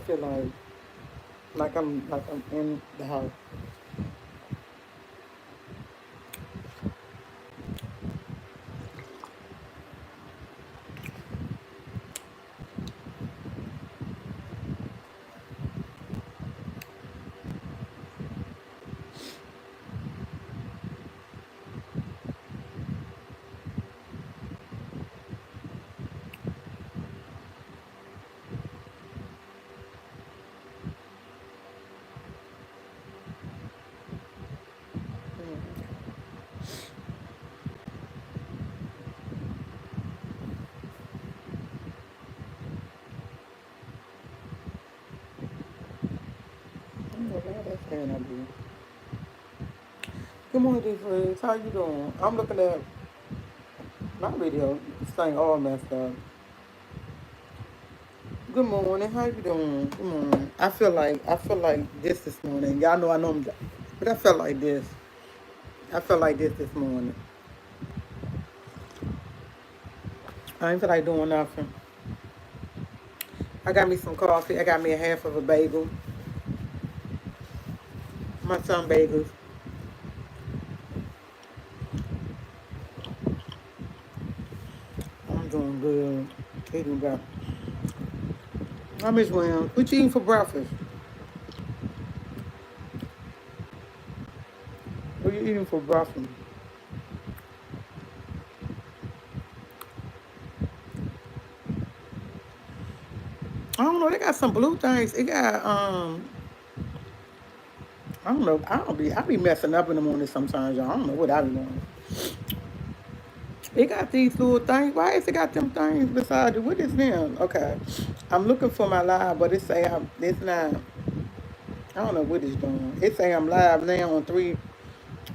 feel like I'm in the house. I don't know why that's saying I do. Good morning, D Freeze. How you doing? I'm looking at my video. This thing all messed up. Good morning. How you doing? Good morning. I feel like this morning. Y'all know I know I'm, but I felt like this. I felt like this morning. I ain't feel like doing nothing. I got me some coffee. I got me a half of a bagel. My son bagels. I'm doing good. Eating about. I miss William. What you eating for breakfast? What you eating for breakfast? I don't know. They got some blue things. It got I don't know. I be messing up in the morning sometimes, y'all. I don't know what I be doing. It got these little things. Why is it got them things beside it? What is them? Okay. I'm looking for my live, but it's not. I don't know what it's doing. It say I'm live now on three,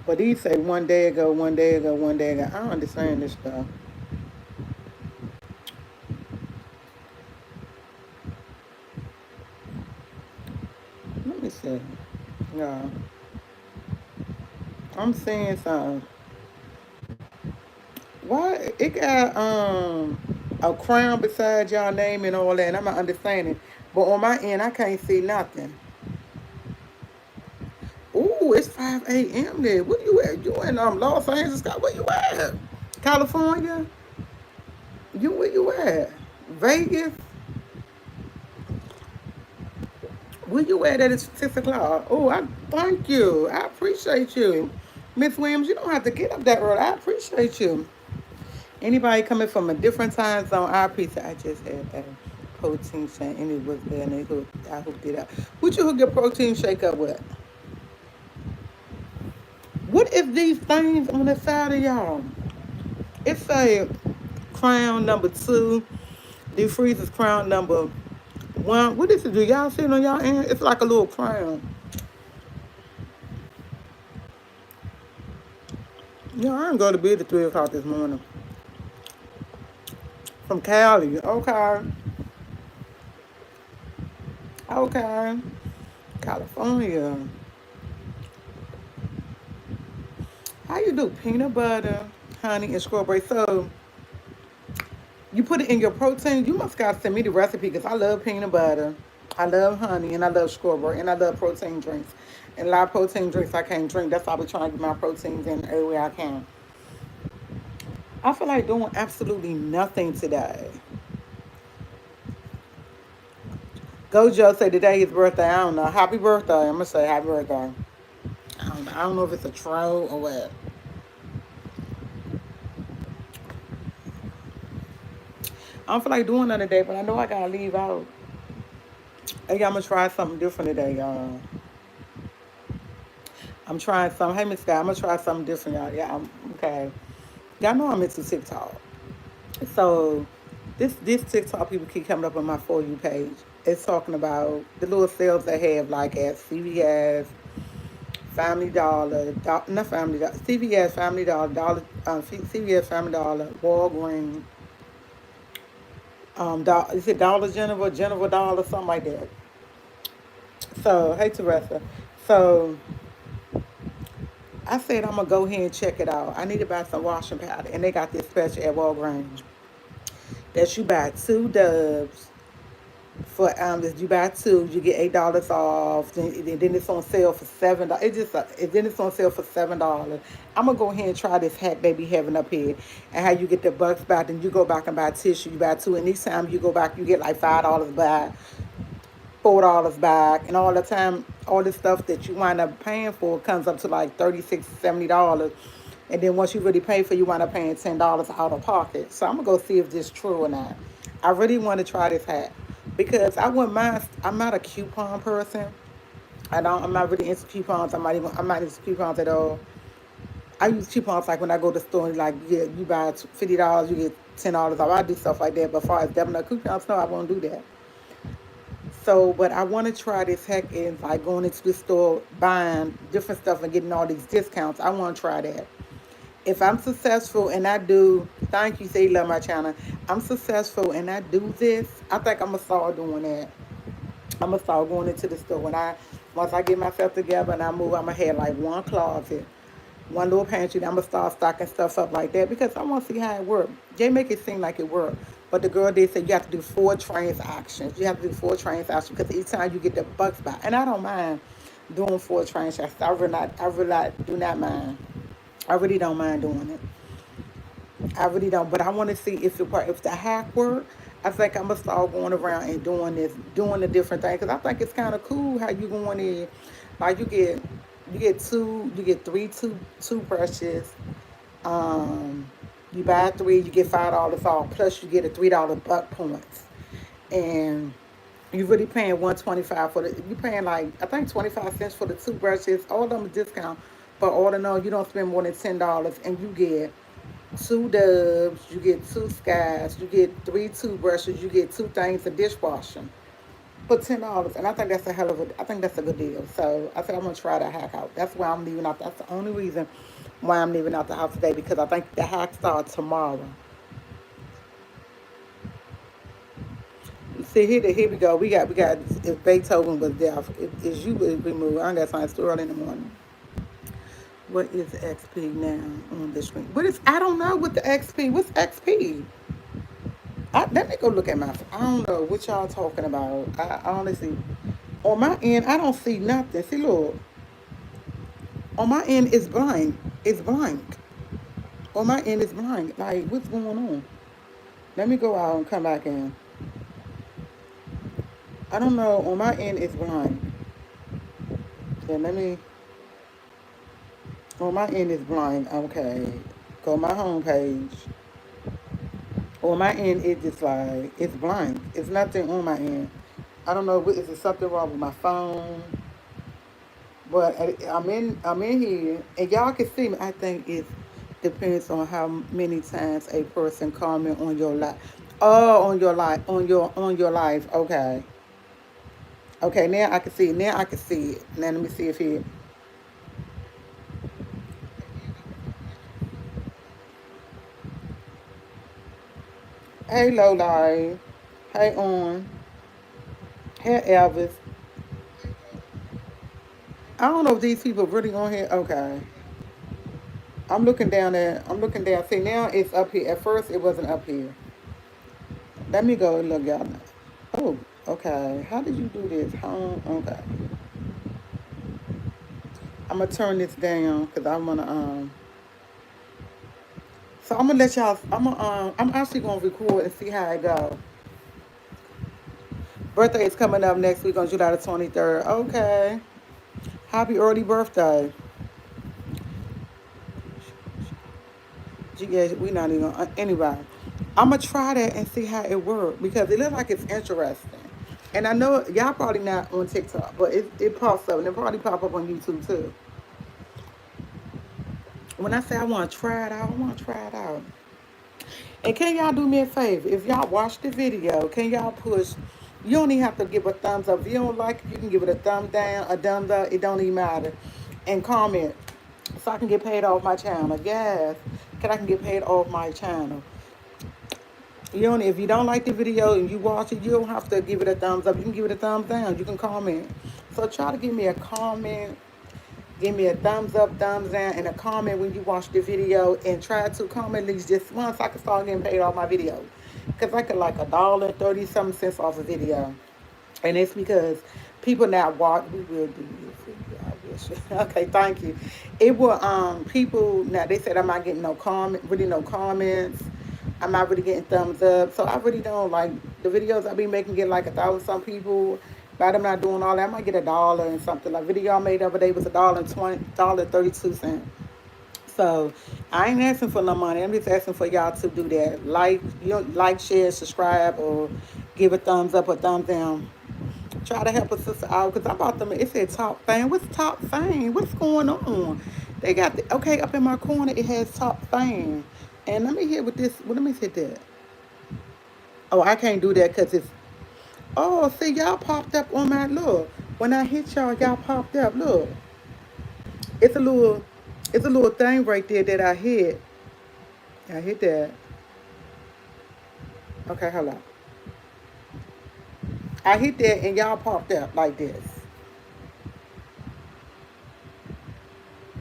but these say 1 day ago, 1 day ago, 1 day ago. I don't understand this stuff. Let me see. No, I'm seeing something. Why it got a crown beside y'all name and all that, and I'm not understanding. But on my end, I can't see nothing. Ooh, it's 5 a.m. there. Where you at? You in Los Angeles? Where you at? California? You where you at? Vegas? Where you at it's 6 o'clock? Oh, I thank you. I appreciate you. Miss Williams, you don't have to get up that early. I appreciate you. Anybody coming from a different time zone, I appreciate. I just had a protein shake and it was there and I hooked it up. What you hook your protein shake up with? What is these things on the side of y'all? It's a crown number 2. The freezer's crown number 1. What is it? Do y'all see it on y'all end? It's like a little crown. Yeah, I didn't go to bed at 3 o'clock this morning. From Cali. Okay. Okay. California. How you do peanut butter, honey, and strawberry? So you put it in your protein. You must gotta send me the recipe because I love peanut butter, I love honey, and I love strawberry, and I love protein drinks. And a lot of protein drinks I can't drink. That's why I be trying to get my proteins in every way I can. I feel like doing absolutely nothing today. Gojo said today his birthday. I don't know. Happy birthday. I'm gonna say happy birthday. I don't know if it's a troll or what. I don't feel like doing nothing today, but I know I gotta leave out. Hey, I'm gonna try something different today, y'all. I'm trying something. Hey, Miss Guy, I'm gonna try something different, y'all. Yeah, okay. Y'all know I'm into TikTok. So this TikTok people keep coming up on my For You page. It's talking about the little sales they have like at CVS, Family Dollar, not Family Dollar, CVS, Family Dollar, CVS, Family Dollar, Walgreens, is it Dollar General, General Dollar, something like that. So, hey Teresa. So I said I'm gonna go ahead and check it out. I need to buy some washing powder, and they got this special at Walgreens that you buy 2 dubs. For if you buy two, you get $8 off. Then it's on sale for $7. Then it's on sale for $7. I'm gonna go ahead and try this hack they be having up here, and how you get the bucks back. Then you go back and buy tissue. You buy two, and each time you go back, you get like $5 back, $4 back, and all the time, all the stuff that you wind up paying for comes up to like 36, $70. And then once you really pay for, you wind up paying $10 out of pocket. So I'm gonna go see if this is true or not. I really want to try this hat because I wouldn't mind. I'm not a coupon person. I'm not really into coupons. I'm not into coupons at all. I use coupons like when I go to the store and like, yeah, you buy $50, you get $10 off. I do stuff like that. But as far as definitely coupons, no, I won't do that. So, but I want to try this heck in like going into the store, buying different stuff and getting all these discounts. I want to try that. If I'm successful and I do, thank you, say you love my channel. I'm successful and I do this, I think I'm gonna start doing that. I'm gonna start going into the store once I get myself together and I move. I'm gonna have like one closet, one little pantry. I'm gonna start stocking stuff up like that because I want to see how it works. They make it seem like it works, but the girl did say you have to do 4 transactions. You have to do 4 transactions because each time you get the bucks back. And I don't mind doing 4 transactions. I really do not mind. I really don't mind doing it. I really don't. But I want to see if it work. If the hack work, I think I'm gonna start going around and doing this, doing the different things. Cause I think it's kind of cool how you going in, like you get two brushes. Um, you buy three, you get $5 off. Plus you get a $3 buck points, and you really paying 125 for the. You paying like I think 25 cents for the two brushes. All of them are discount, but all in all, you don't spend more than $10, and you get two dubs, you get two skies, you get three toothbrushes, you get two things of dishwashing for $10. And I think that's a hell of a I think that's a good deal. So I think I'm gonna try that hack out. That's why I'm leaving out. That's the only reason why I'm leaving out the house today because I think the hack starts tomorrow. See here we go. We got if Beethoven was deaf, if you would remove I got time too early in the morning. What is XP now on the screen? What is I don't know what the XP. What's XP? Let me go look at my. I don't know what y'all talking about. I honestly, on my end, I don't see nothing. See, look, on my end it's blank. It's blank. On my end it's blank. Like, what's going on? Let me go out and come back in. I don't know. On my end it's blank. Then let me. On my end it's blank. Okay, go my home page. On my end it's just like it's blank. It's nothing on my end. I don't know. Is there something wrong with my phone? But I'm in here, and y'all can see me. I think it depends on how many times a person comment on your life. Oh, on your life. Okay, okay. Now I can see it. Now I can see it. Now let me see if he. Hey, Loli. Hey, on. Hey, Elvis. I don't know if these people really on here. Okay. I'm looking down there. I'm looking down. See, now it's up here. At first, it wasn't up here. Let me go and look, y'all. Oh, okay. How did you do this? Home. Okay. I'm gonna turn this down because I wanna So I'm gonna let y'all. I'm actually gonna record and see how it go. Birthday is coming up next week on July the 23rd. Okay. Happy early birthday. Yeah, we not even anyway. I'm gonna try that and see how it works because it looks like it's interesting. And I know y'all probably not on TikTok, but it pops up and it probably pop up on YouTube too. When I say I want to try it out, I want to try it out. And can y'all do me a favor? If y'all watch the video, can y'all push? You don't even have to give a thumbs up. If you don't like it, you can give it a thumb down, a thumbs up. It don't even matter. And comment so I can get paid off my channel. Yes, I can get paid off my channel. You don't. If you don't like the video and you watch it, you don't have to give it a thumbs up. You can give it a thumbs down. You can comment. So try to give me a comment. Give me a thumbs up, thumbs down, and a comment when you watch the video. And try to comment at least just once so I can start getting paid off my video. Because I could like $1.30 something cents off a video. And it's because people now walk. We will do this for you. I wish. Okay, thank you. It will. People now they said I'm not getting no comment, really no comments. I'm not really getting thumbs up. So I really don't like the videos I be making. Get like 1,000 some people. But I'm not doing all that. I might get $1 and something. Like video I made the other day was $1.32. So I ain't asking for no money. I'm just asking for y'all to do that. Like, like, share, subscribe, or give a thumbs up or thumbs down. Try to help a sister out because I'm about to. It said top fan. What's top fan? What's going on? They got okay up in my corner. It has top fan. And let me hit with this. Well, let me hit that. Oh, I can't do that because it's. Oh, see, y'all popped up on my look. When I hit y'all, y'all popped up. Look, it's a little, it's a little thing right there that I hit. I hit that. Okay, hold on. I hit that and y'all popped up like this.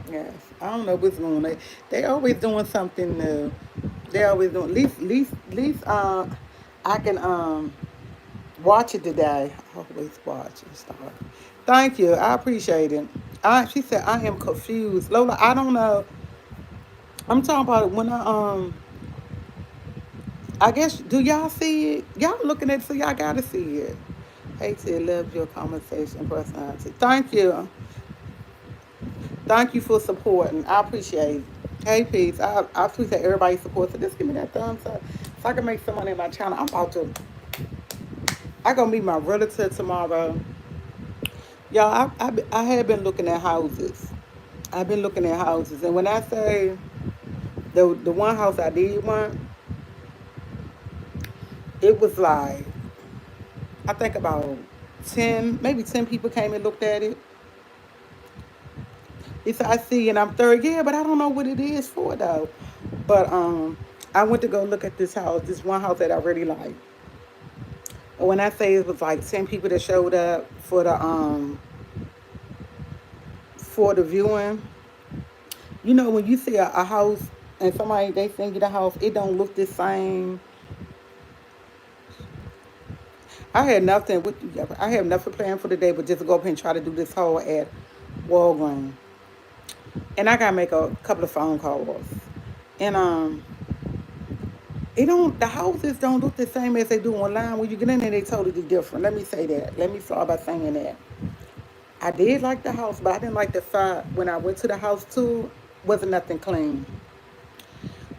Yes, I don't know what's going on. They always doing something new. They always doing. At least, I can watch it today. Always watch and start. Thank you. I appreciate it. She said I am confused, Lola. I don't know. I'm talking about it when I guess do y'all see it? Y'all looking at it, so y'all gotta see it. Hey, Ted, love your conversation personality. Thank you. Thank you for supporting. I appreciate it. Hey, peace. I appreciate everybody's support. So just give me that thumbs up so I can make some money in my channel. I gonna meet my relative tomorrow. Y'all, I have been looking at houses. I've been looking at houses. And when I say the one house I did want, it was like, I think about 10, maybe 10 people came and looked at it. It's I see and I'm third, yeah, but I don't know what it is for though. But I went to go look at this house, this one house that I really like. And when I say it was like 10 people that showed up for the viewing, you know when you see a house and somebody they send you the house, it don't look the same. I had nothing with I have nothing planned for the day, but just go up and try to do this haul at Walgreens. And I gotta make a couple of phone calls. And it don't the houses don't look the same as they do online. When you get in there, they totally different. Let me say that. Let me start by saying that. I did like the house, but I didn't like the fact when I went to the house too, wasn't nothing clean.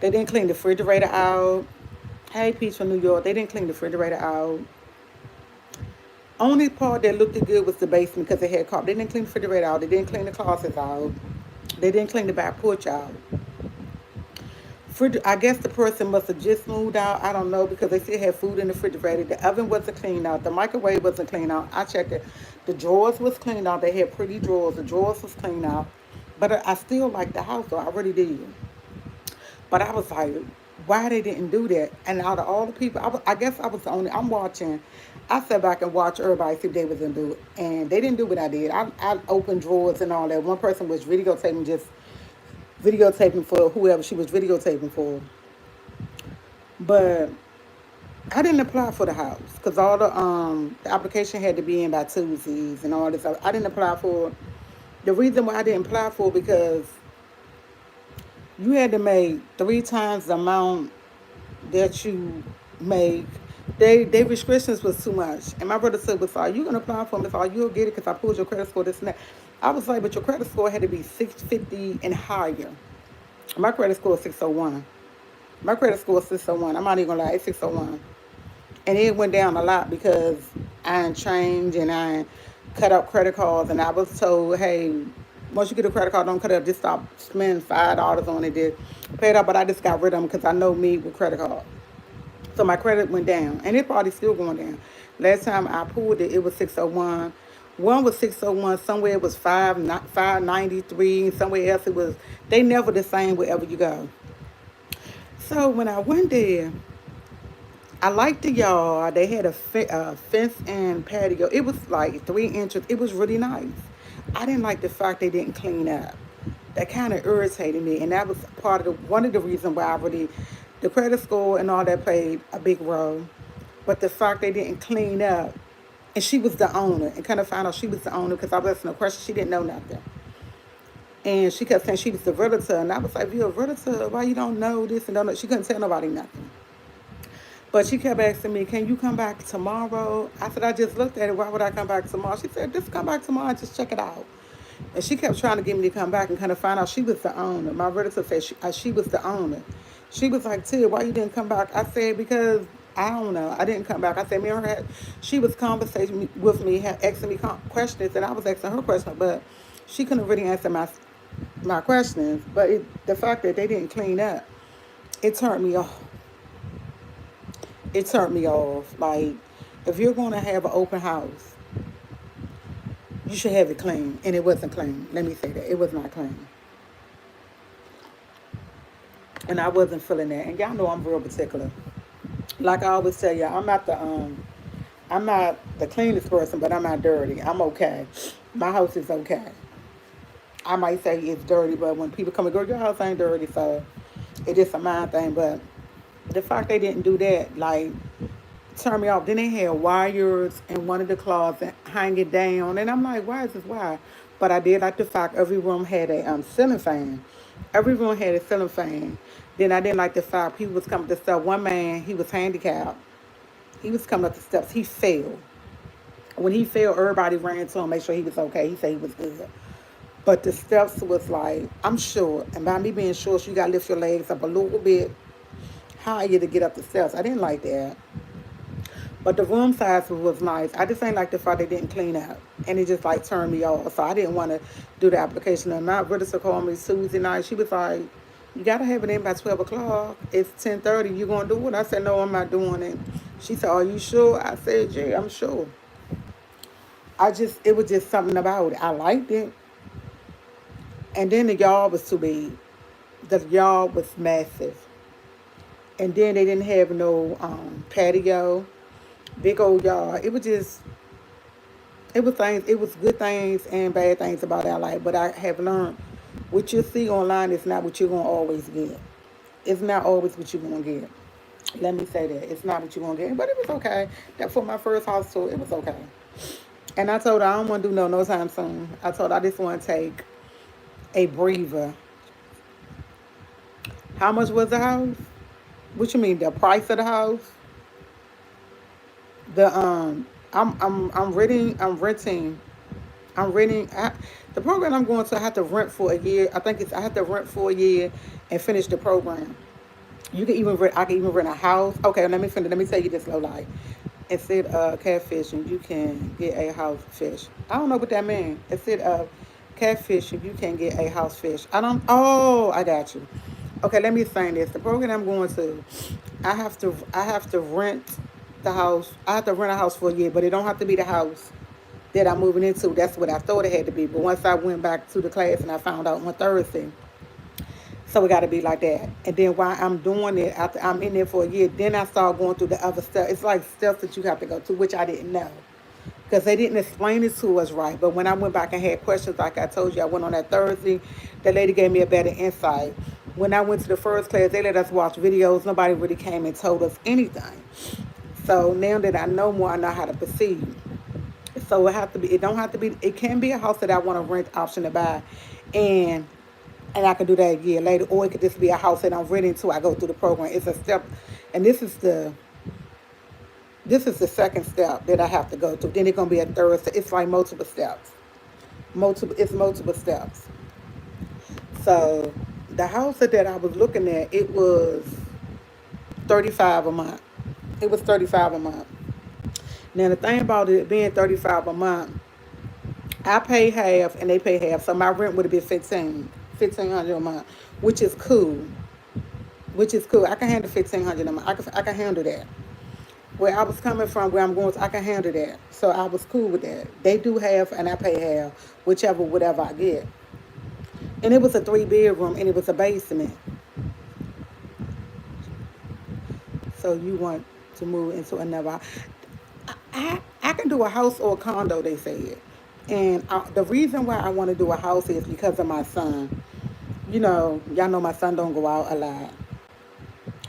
They didn't clean the refrigerator out. Hey, Peach from New York. They didn't clean the refrigerator out. Only part that looked good was the basement because it had carpet. They didn't clean the refrigerator out. They didn't clean the closets out. They didn't clean the back porch out. I guess the person must have just moved out. I don't know because they still had food in the refrigerator. The oven wasn't cleaned out. The microwave wasn't cleaned out. I checked it. The drawers was cleaned out. They had pretty drawers. The drawers was cleaned out. But I still liked the house though. I really did. But I was like, why they didn't do that? And out of all the people, I guess I was the only. I'm watching. I sat back and watched everybody see if they was gonna do it, and they didn't do what I did. I opened drawers and all that. One person was videotaping for whoever she was videotaping for. But I didn't apply for the house because all the application had to be in by Tuesdays and all this. I didn't apply for. The reason why I didn't apply for because you had to make 3 times the amount that you make. They restrictions was too much. And my brother said, "Was are you gonna apply for them? If all you'll get it because I pulled your credit score this and that." I was like, "But your credit score had to be 650 and higher." My credit score is 601. My credit score is 601. I'm not even gonna lie, it's 601. And it went down a lot because I ain't changed and I cut out credit cards. And I was told, hey, once you get a credit card, don't cut it up. Just stop spending $5 on it. Did pay it up, but I just got rid of them because I know me with credit cards. So my credit went down, and it's probably still going down. Last time I pulled it, it was 601. One was 601. Somewhere it was 593. Somewhere else it was. They never the same wherever you go. So when I went there, I liked the yard. They had a fence and patio. It was like 3 inches. It was really nice. I didn't like the fact they didn't clean up. That kind of irritated me, and that was one of the reasons why I really, the credit score and all that played a big role. But the fact they didn't clean up And she was the owner, and kind of found out she was the owner because I was asking her questions. She didn't know nothing. And she kept saying she was the realtor. And I was like, if you're a realtor, why you don't know this and don't know? She couldn't tell nobody nothing. But she kept asking me, can you come back tomorrow? I said, I just looked at it. Why would I come back tomorrow? She said, just come back tomorrow and just check it out. And she kept trying to get me to come back and kind of find out she was the owner. My relative said she was the owner. She was like, Tia, why you didn't come back? I said, because I don't know. I didn't come back. I said, me and her she was conversation with me, asking me questions, and I was asking her questions, but she couldn't really answer my questions. But the fact that they didn't clean up, it turned me off. It turned me off. Like, if you're going to have an open house, you should have it clean. And it wasn't clean. Let me say that. It was not clean. And I wasn't feeling that. And y'all know I'm real particular. Like I always tell you, I'm not the cleanest person, but I'm not dirty. I'm okay. My house is okay. I might say it's dirty, but when people come and go, your house ain't dirty, so it's just a mind thing. But the fact they didn't do that, like, turned me off. Then they had wires in one of the closets hanging down, and I'm like, why is this wire? But I did like the fact every room had a ceiling fan. Every room had a ceiling fan. Then I didn't like the fact people was coming to stuff. One man, he was handicapped. He was coming up the steps. He fell. When he fell, everybody ran to him, make sure he was okay. He said he was good. But the steps was like, I'm sure, and by me being sure, so you gotta lift your legs up a little bit higher to get up the steps. I didn't like that. But the room size was nice. I just ain't like the fact they didn't clean up. And it just like turned me off. So I didn't want to do the application. And my realtor called me Tuesday night. She was like, you got to have it in by 12 o'clock. It's 10:30. You going to do it? I said, no, I'm not doing it. She said, are you sure? I said, yeah, I'm sure. It was just something about it. I liked it. And then the yard was too big. The yard was massive. And then they didn't have no patio. Big old yard. It was good things and bad things about our life. But I have learned what you see online is not what you're going to always get. It's not always what you're going to get. Let me say that. It's not what you're going to get. But it was okay. That for my first house tour, it was okay. And I told her I don't want to do no time soon. I told her I just want to take a breather. How much was the house? What you mean, the price of the house? The I'm renting. The program I'm going to, I have to rent for a year. I have to rent for a year and finish the program. You can even rent. I can even rent a house. Okay, let me finish. Let me tell you this low life. Instead of catfishing, you can get a house fish. I don't know what that means. Instead of catfishing, you can get a house fish. I don't. Oh, I got you. Okay, let me explain this. The program I'm going to, I have to rent the house. I have to rent a house for a year, but it don't have to be the house that I'm moving into. That's what I thought it had to be. But once I went back to the class and I found out on Thursday, so it got to be like that. And then while I'm doing it, after I'm in there for a year, then I start going through the other stuff. It's like steps that you have to go to, which I didn't know. Because they didn't explain it to us right. But when I went back and had questions, like I told you, I went on that Thursday, the lady gave me a better insight. When I went to the first class, they let us watch videos. Nobody really came and told us anything. So now that I know more, I know how to proceed. So it don't have to be, it can be a house that I want to rent option to buy. And I can do that a year later. Or it could just be a house that I'm renting to. I go through the program. It's a step. And this is the second step that I have to go through. Then it's going to be a third step. It's like multiple steps. It's multiple steps. So the house that I was looking at, it was 35 a month. It was 35 a month. Now the thing about it being 35 a month, I pay half and they pay half. So my rent would have been 1500 a month, which is cool. I can handle 1500 a month. I can handle that. Where I was coming from, where I'm going to, I can handle that. So I was cool with that. They do half and I pay half, whatever I get. And it was a 3-bedroom and it was a basement. So you want to move into another house. I can do a house or a condo, they said. And the reason why I want to do a house is because of my son. You know, y'all know my son don't go out a lot.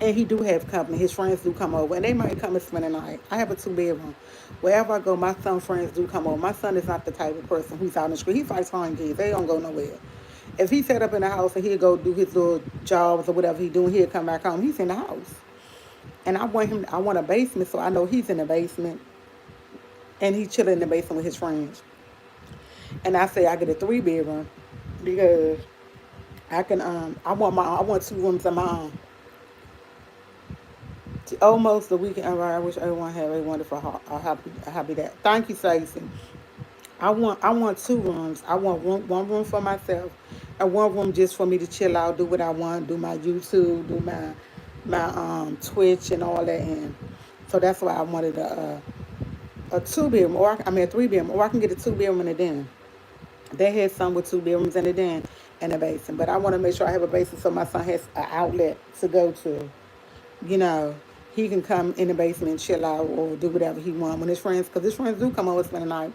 And he do have company. His friends do come over, and they might come and spend the night. I have a two-bedroom. Wherever I go, my son friends do come over. My son is not the type of person who's out in the street. He fights fine kids. They don't go nowhere. If he set up in the house and he'll go do his little jobs or whatever he doing, he'll come back home. He's in the house. And I want him. I want a basement, so I know he's in the basement, and he's chilling in the basement with his friends. And I say I get a three-bedroom because I can. I want two rooms of my own. Almost the weekend. I wish everyone had a wonderful, a happy day. Thank you, Stacey. I want two rooms. I want one room for myself, and one room just for me to chill out, do what I want, do my YouTube, do my Twitch and all that. And so that's why I wanted a two bedroom, a three bedroom, or I can get a two bedroom and a den. They had some with two bedrooms and a den and a basement, but I want to make sure I have a basement so my son has an outlet to go to. You know, he can come in the basement and chill out or do whatever he wants when his friends, because his friends do come over spend the night.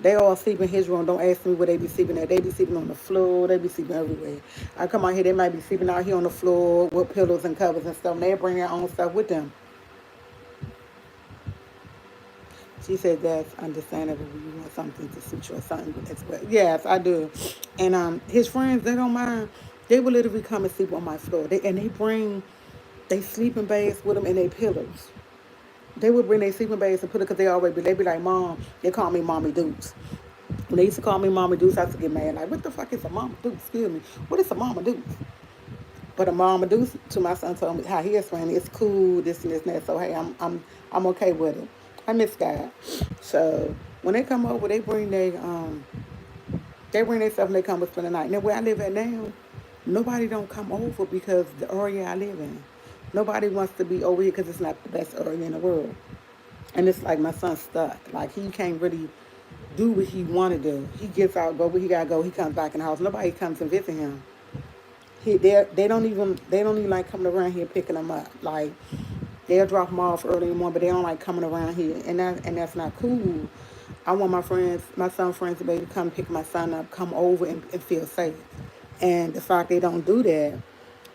They all sleep in his room. Don't ask me where they be sleeping at. They be sleeping on the floor. They be sleeping everywhere. I come out here, they might be sleeping out here on the floor with pillows and covers and stuff. And they bring their own stuff with them. She said that's understandable. You want something to suit your son as well. Yes, I do. And his friends, they don't mind. They will literally come and sleep on my floor. They bring they sleeping bags with them and they pillows. They would bring their sleeping bags and put it because they be like, Mom, they call me Mommy Dukes. When they used to call me Mommy Dukes, I used to get mad. Like, what the fuck is a Mama Dukes? Excuse me. What is a Mama Dukes? But a Mama Dukes, to my son, told me how he explained it. It's cool, this and this and that. So, hey, I'm okay with it. I miss God. So, when they come over, they bring their stuff and they come and spend the night. Now, where I live at now, nobody don't come over because the area I live in. Nobody wants to be over here because it's not the best area in the world. And it's like my son's stuck. Like he can't really do what he want to do. He gets out, go where he gotta go. He comes back in the house. Nobody comes and visit him. They don't even like coming around here picking him up. Like they'll drop him off early in the morning, but they don't like coming around here, and that's not cool. I want my son's friends to be able to come pick my son up, come over and feel safe. And the fact they don't do that,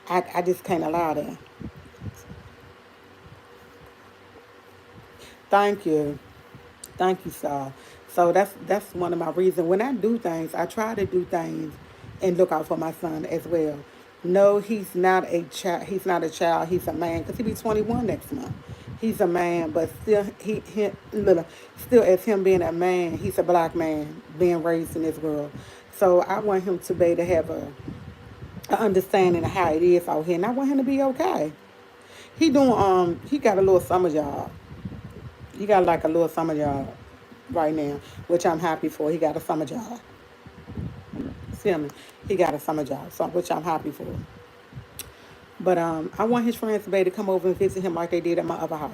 I just can't allow that. Thank you. Thank you, Saul. So that's one of my reasons. When I do things, I try to do things and look out for my son as well. No, he's not a child. He's not a child. He's a man because he'll be 21 next month. He's a man, but still, still as him being a man, he's a black man being raised in this world. So I want him to be able to have a understanding of how it is out here, and I want him to be okay. He got a little summer job. He got like a little summer job right now, which I'm happy for. He got a summer job. See me? He got a summer job, so which I'm happy for. But I want his friends to be able to come over and visit him like they did at my other house.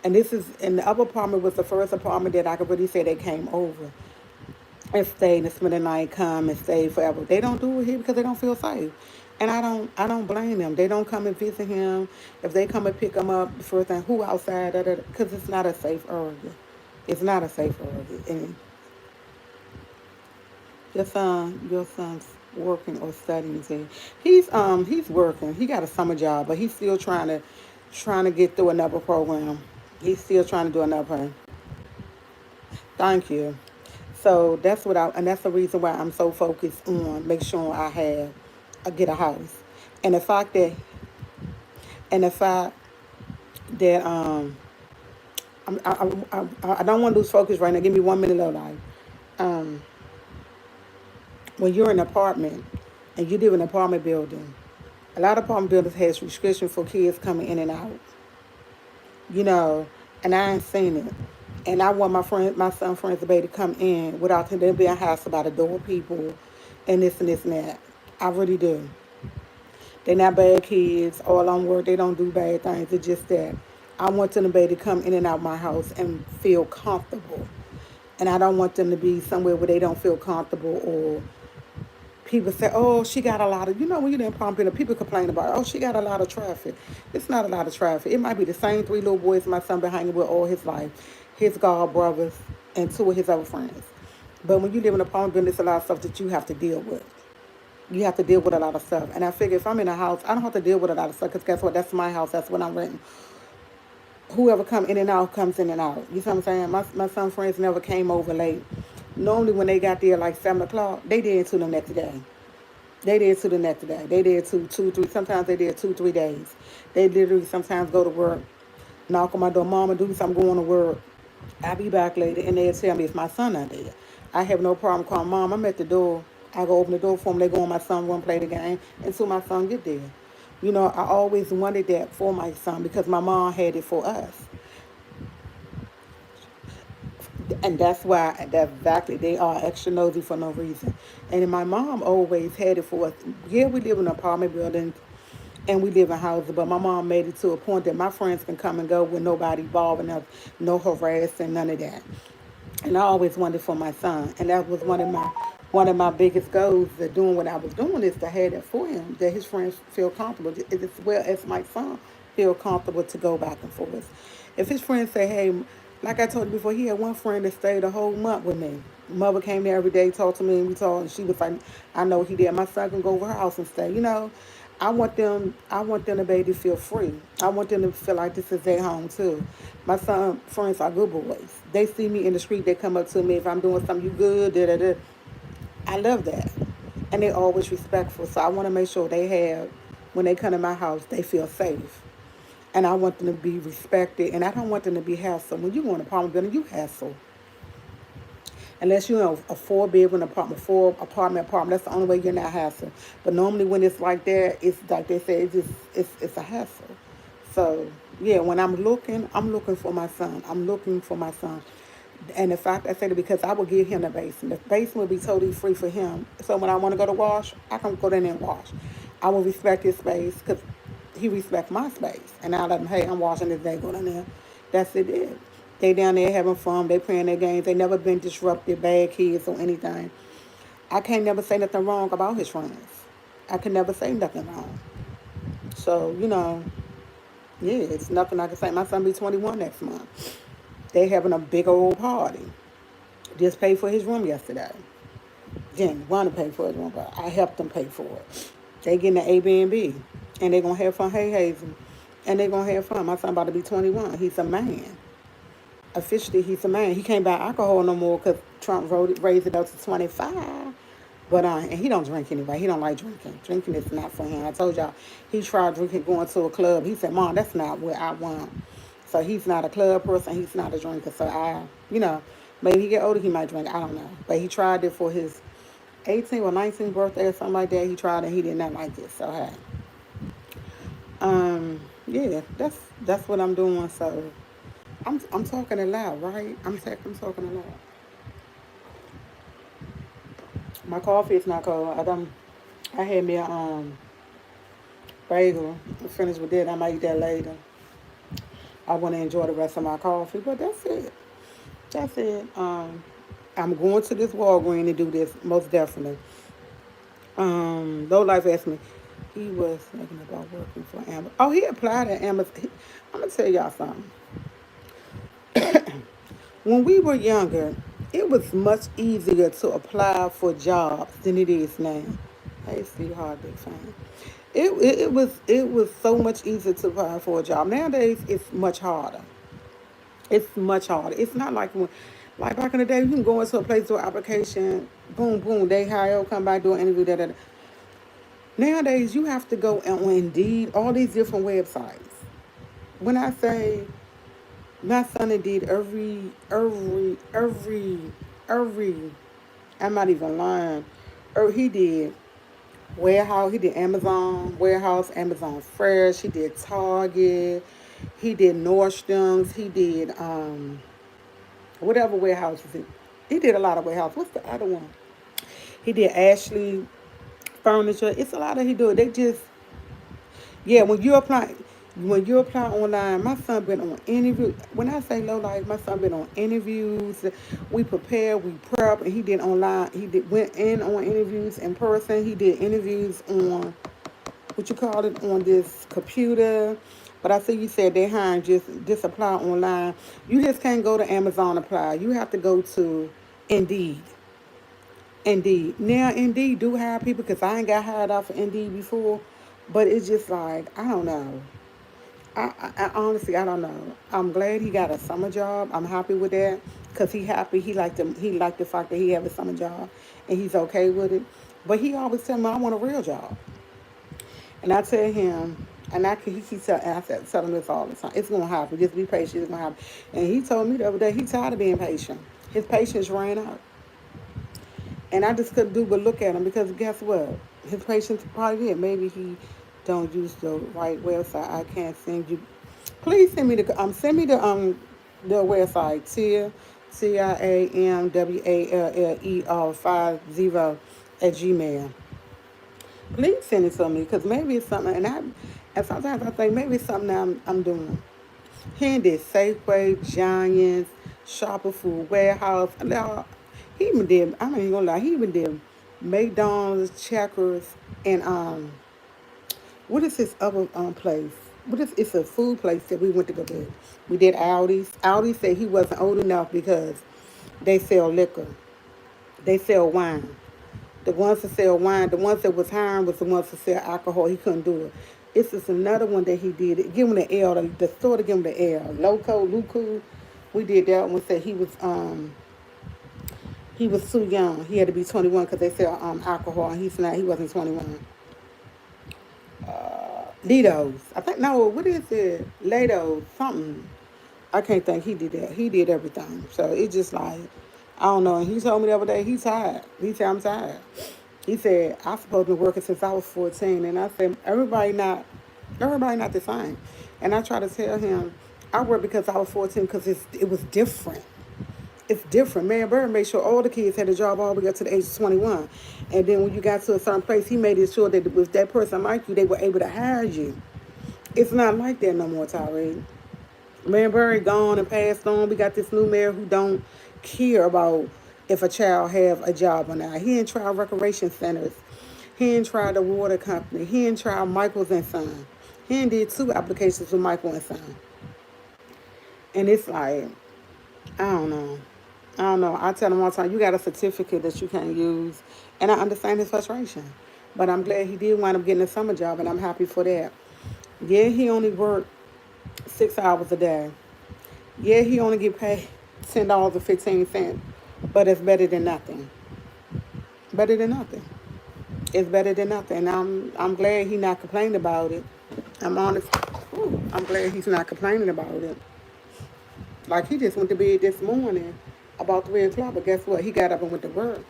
And the other apartment was the first apartment that I could really say they came over and stayed and spend the night, come and stay forever. They don't do it here because they don't feel safe. And I don't blame them. They don't come and visit him. If they come and pick him up, the first thing, who outside, because it's not a safe area. It's not a safe area. And your son's working or studying. See, he's working. He got a summer job, but he's still trying to get through another program. He's still trying to do another program. Thank you. So and that's the reason why I'm so focused on make sure I get a house, and the fact that, and the fact that I don't want to lose focus right now. Give me 1 minute of life. Um, when you're in an apartment and you live in an apartment building, a lot of apartment buildings has restrictions for kids coming in and out. You know, and I ain't seen it. And I want my son friends to be able to come in without them being hostile about the door people and this and that. I really do. They're not bad kids. All on work, they don't do bad things. It's just that I want them to be able to come in and out my house and feel comfortable. And I don't want them to be somewhere where they don't feel comfortable or people say, oh, she got a lot of, when you're in pumping, people complain about, oh, she got a lot of traffic. It's not a lot of traffic. It might be the same three little boys my son been hanging with all his life, his god brothers, and two of his other friends. But when you live in an apartment building, there's a lot of stuff that you have to deal with. You have to deal with a lot of stuff. And I figure if I'm in a house, I don't have to deal with a lot of stuff because guess what? That's my house. That's what I'm renting. Whoever come in and out comes in and out. You see what I'm saying? My son friends never came over late. Normally when they got there like 7 o'clock, they did to the next day. They did to the next day. They did two, three. Sometimes they did 2, 3 days. They literally sometimes go to work, knock on my door, Mama, do something, going to work. I'll be back later, and they'll tell me if my son not there. I have no problem calling Mom. I'm at the door. I go open the door for them. They go in my son room, play the game until my son get there. You know, I always wanted that for my son because my mom had it for us. And that's why, that's exactly, they are extra nosy for no reason. And then my mom always had it for us. Yeah, we live in apartment buildings and we live in houses, but my mom made it to a point that my friends can come and go with nobody bothering us, no harassing, none of that. And I always wanted for my son, and that was one of my biggest goals of doing what I was doing is to have that for him, that his friends feel comfortable, as well as my son feel comfortable to go back and forth. If his friends say, hey, like I told you before, he had one friend that stayed a whole month with me. Mother came there every day, talked to me, and we talked, and she was like, I know he did. My son can go over her house and stay. You know, I want them to be able to feel free. I want them to feel like this is their home too. My son friends are good boys. They see me in the street, they come up to me if I'm doing something, you good, da da da. I love that. And they always respectful. So I want to make sure they have, when they come to my house, they feel safe. And I want them to be respected. And I don't want them to be hassled. When you go in an apartment building, you hassle. Unless you're in a four-bedroom apartment, apartment. That's the only way you're not hassle. But normally when it's like that, it's like they say, it's a hassle. So yeah, when I'm looking for my son. I'm looking for my son. And the fact I said it because I will give him the basement. The basement will be totally free for him. So when I want to go to wash, I can go in there and wash. I will respect his space because he respects my space. And I let him, hey, I'm washing this day, go down there. That's it. They down there having fun. They playing their games. They never been disrupted, bad kids or anything. I can't never say nothing wrong about his friends. I can never say nothing wrong. So, yeah, it's nothing I can say. My son be 21 next month. They having a big old party. Just paid for his room yesterday. Didn't want to pay for his room, but I helped them pay for it. They getting an Airbnb, and they gonna have fun. Hey, Hazel, and they gonna have fun. My son about to be 21. He's a man. Officially, he's a man. He can't buy alcohol no more because Trump raised it up to 25. But and he don't drink anyway. He don't like drinking. Drinking is not for him. I told y'all he tried drinking going to a club. He said, "Mom, that's not what I want." So he's not a club person. He's not a drinker. So maybe he get older, he might drink. I don't know. But he tried it for his 18th or 19th birthday or something like that. He tried it. He did not like it. So hey, yeah, that's what I'm doing. So I'm talking it loud, right? I'm talking it loud. My coffee is not cold. I had me a bagel. I'm finished with that. I might eat that later. I want to enjoy the rest of my coffee, but that's it. That's it. I'm going to this Walgreens to do this most definitely. Low life asked me. He was thinking about working for Amazon. Oh, he applied at Amazon. I'm gonna tell y'all something. When we were younger, it was much easier to apply for jobs than it is now. Hey, sweetheart, big fan. It was so much easier to apply for a job. Nowadays, it's much harder. It's much harder. It's not like back in the day, you can go into a place, do an application, boom, boom, they hire, come by, do an interview, da da da. Nowadays, you have to go on Indeed, all these different websites. When I say my son did every, I'm not even lying. He did warehouse, he did Amazon warehouse, Amazon Fresh, he did Target, he did Nordstrom's, he did whatever warehouses. He did a lot of warehouse. What's the other one? He did Ashley Furniture. It's a lot of he do it. They just yeah. When you apply online, my son been on interview. When I say low life, my son been on interviews. We prepare, we prep, and he did online. He did went in on interviews in person. He did interviews on what you call it on this computer. But I see you said they hiring just apply online. You just can't go to Amazon apply. You have to go to Indeed. Indeed. Now, Indeed do hire people because I ain't got hired off of Indeed before, but it's just like I don't know. I honestly I don't know. I'm glad he got a summer job. I'm happy with that because he happy. He liked the fact that he have a summer job and he's okay with it. But he always tell me I want a real job, and I tell him. And he keeps telling me this all the time. It's gonna happen. Just be patient. It's gonna happen. And he told me the other day he tired of being patient. His patience ran out. And I just couldn't do but look at him because guess what? His patience probably did. Maybe he don't use the right website. I can't send you. Please send me the website TIAMWALLE50 Please send it to me because maybe it's something and sometimes I think maybe it's something that I'm doing. He did Safeway, Giants, Shopper Food Warehouse. Now, he even did, I'm not even gonna lie, he even did McDonald's, Checkers, and what is this other place? It's a food place that we went to go to. We did Aldi's. Aldi said he wasn't old enough because they sell liquor. They sell wine. The ones that sell wine, the ones that was hiring was the ones that sell alcohol. He couldn't do it. It's just another one that he did. Give him the L. The store to give him the L. Loco, Luku. We did that one. Said he was too young. He had to be 21 because they sell alcohol. And he's not. He wasn't 21. Litos. I think no. What is it? Lato something. I can't think he did that. He did everything. So it's just like I don't know. And he told me the other day he's tired. He said I'm tired. He said I supposed to be working since I was 14, and I said everybody not the same. And I try to tell him I work because I was 14 because it was different. It's different. Man, Bird made sure all the kids had a job all the way up to the age of 21. And then when you got to a certain place, he made it sure that if that person like you, they were able to hire you. It's not like that no more, Tyree. Man, Bird gone and passed on. We got this new mayor who don't care about if a child have a job or not. He ain't tried recreation centers. He ain't tried the water company. He ain't tried Michael's and Son. He ain't did 2 applications with Michael and Son. And it's like, I don't know. I don't know. I tell him all the time, you got a certificate that you can't use. And I understand his frustration. But I'm glad he did wind up getting a summer job, and I'm happy for that. Yeah, he only worked 6 hours a day. Yeah, he only get paid $10.15. But it's better than nothing. Better than nothing. It's better than nothing. And I'm glad he not complaining about it. I'm honest. I'm glad he's not complaining about it. Like he just went to bed this morning about 3 o'clock, but guess what? He got up and went to work.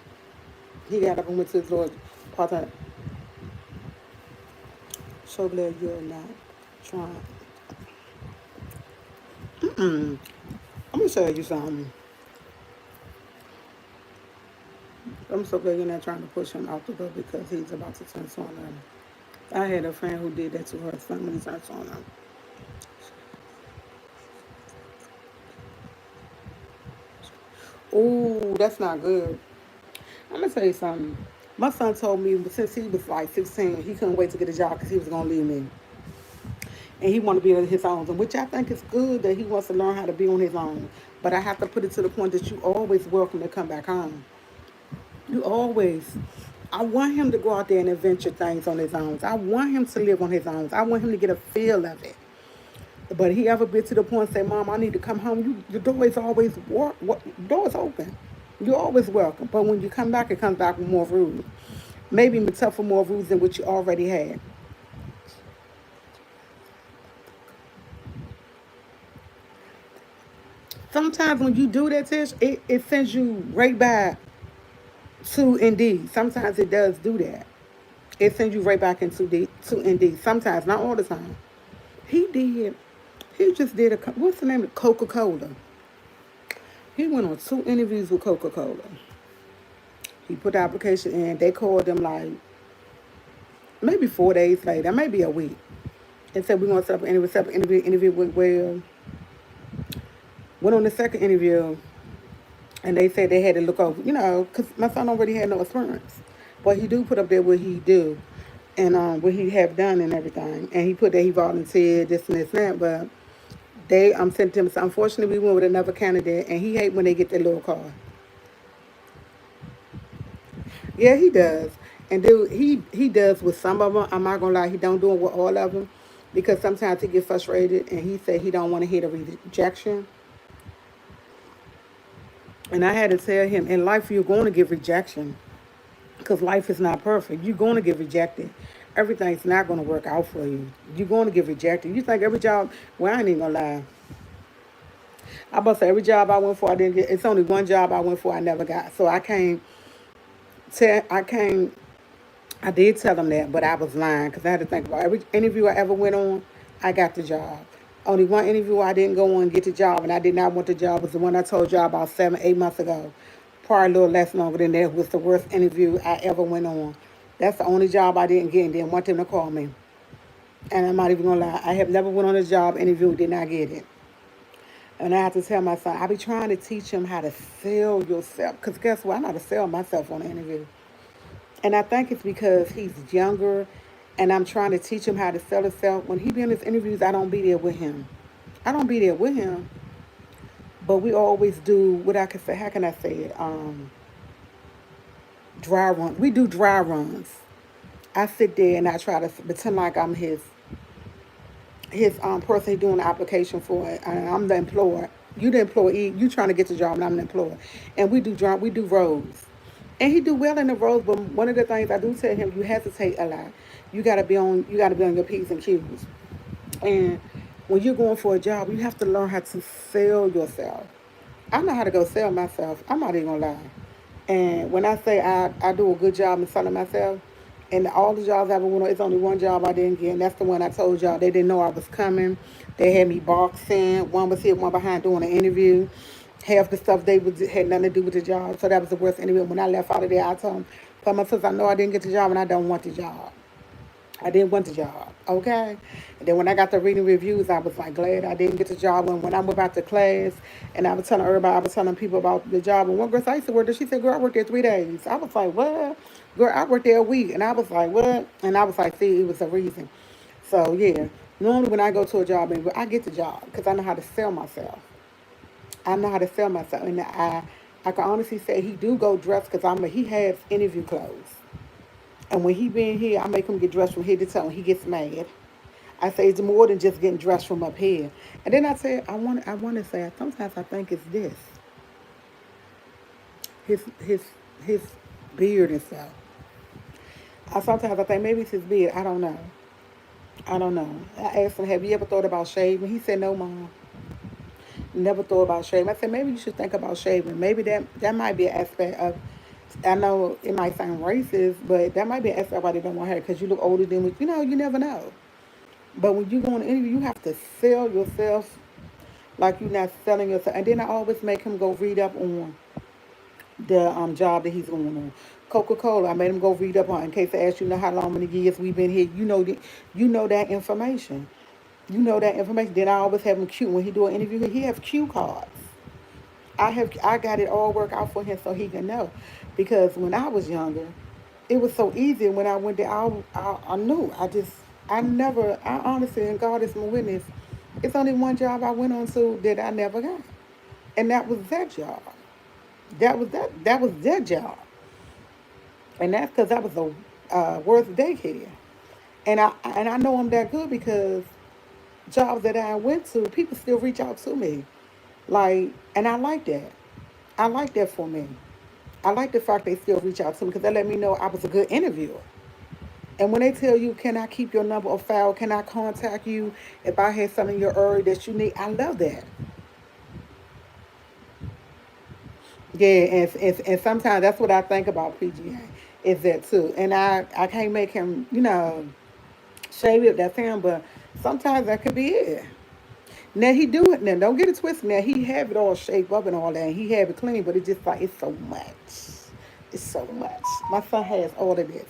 He got up and went to his Lord part time. So glad you're not trying. I'm gonna show you something. I'm so glad you're not trying to push him out the door because he's about to turn 21. I had a friend who did that to her son when he turned 21. Ooh, that's not good. I'm gonna tell you something. My son told me since he was like 16, he couldn't wait to get a job because he was gonna leave me, and he wanted to be on his own. Which I think is good that he wants to learn how to be on his own. But I have to put it to the point that you always welcome to come back home. You always. I want him to go out there and adventure things on his own. I want him to live on his own. I want him to get a feel of it. But he ever been to the point and say, Mom, I need to come home. The door is always door is open. You're always welcome. But when you come back, it comes back with more rules. Maybe tougher, more rules than what you already had. Sometimes when you do that, Tish, it sends you right back to Indeed. Sometimes it does do that. It sends you right back to Indeed. Sometimes, not all the time. He did. He just did what's the name of Coca-Cola? He went on 2 interviews with Coca-Cola. He put the application in. They called him like maybe 4 days later, maybe a week, and said we're gonna set up an interview. Set up an interview. Interview went well. Went on the second interview, and they said they had to look over, because my son already had no experience, but he do put up there what he do, and what he have done and everything, and he put that he volunteered this and this and that, but I'm sent him. So unfortunately, we went with another candidate, and he hate when they get that little card. Yeah, he does. And dude, he does with some of them. I'm not gonna lie, he don't do it with all of them, because sometimes he get frustrated and he said he don't want to hear the rejection. And I had to tell him, in life you're going to get rejection, because life is not perfect. You're going to get rejected. Everything's not going to work out for you. You're going to get rejected. You think every job? Well, I ain't even gonna lie. I about to say every job I went for, I didn't get. It's only one job I went for I never got. So I can't tell. I can't. I did tell them that, but I was lying because I had to think about every interview I ever went on. I got the job. Only one interview I didn't go on and get the job, and I did not want the job, was the one I told you about 7, 8 months ago. Probably a little less longer than that. Was the worst interview I ever went on. That's the only job I didn't get and didn't want them to call me. And I'm not even gonna lie. I have never went on a job interview, did not get it. And I have to tell my son, I be trying to teach him how to sell yourself. Because guess what? I know how to sell myself on an interview. And I think it's because he's younger and I'm trying to teach him how to sell himself. When he be in his interviews, I don't be there with him. I don't be there with him, but we always do what I can say. How can I say it? Dry run. We do dry runs. I sit there and I try to pretend like I'm his person he doing the application for it, and I'm the employer. You the employee. You trying to get the job, and I'm the employer. And we do roles, and he do well in the roles. But one of the things I do tell him, you hesitate a lot. You gotta be on your p's and q's. And when you're going for a job, you have to learn how to sell yourself. I know how to go sell myself. I'm not even gonna lie. And when I say I do a good job in selling myself, and all the jobs I ever went on, it's only one job I didn't get, and that's the one I told y'all they didn't know I was coming. They had me boxing. One was here, one behind doing an interview. Half the stuff they was had nothing to do with the job, so that was the worst interview. When I left out of there, I told my sister, I know I didn't get the job, and I don't want the job. I didn't want the job, okay? And then when I got the reading reviews, I was like glad I didn't get the job. When I went back to class and I was telling everybody, I was telling people about the job. And one girl said, I used to work there. She said, girl, I worked there 3 days. I was like, what? Girl, I worked there a week. And I was like, what? And I was like, see, it was a reason. So, yeah, normally when I go to a job, I get the job because I know how to sell myself. I know how to sell myself. And I can honestly say he do go dressed because he has interview clothes. And when he been here, I make him get dressed from head to toe. And he gets mad. I say it's more than just getting dressed from up here. And then I say I want to say sometimes I think it's this his his beard and stuff. Sometimes I think maybe it's his beard. I don't know. I don't know. I asked him, have you ever thought about shaving? He said, no, mom. Never thought about shaving. I said, maybe you should think about shaving. Maybe that might be an aspect of. I know it might sound racist, but that might be an aspect why they don't want hair because you look older than what you know. You never know. But when you go on an interview, you have to sell yourself like you're not selling yourself. And then I always make him go read up on the job that he's going on. Coca-Cola, I made him go read up on in case I ask you know how long many years we've been here. You know that information. You know that information. Then I always have him cue when he do an interview. He have cue cards. I got it all worked out for him so he can know. Because when I was younger, it was so easy. When I went there, I knew. I never, I honestly, and God is my witness, it's only one job I went on to that I never got. And that was that job. That was their job. And that's because that was the worst daycare. And I know I'm that good because jobs that I went to, people still reach out to me. Like, and I like that. I like that for me. I like the fact they still reach out to me because they let me know I was a good interviewer. And when they tell you, can I keep your number or file? Can I contact you if I had something in your area that you need? I love that. Yeah, and sometimes that's what I think about PGA is that too. And I can't make him, shave it, that's him, but sometimes that could be it. Now he do it now. Don't get it twisted. Now he have it all shaped up and all that. And he have it clean, but it's just like it's so much. It's so much. My son has all of this,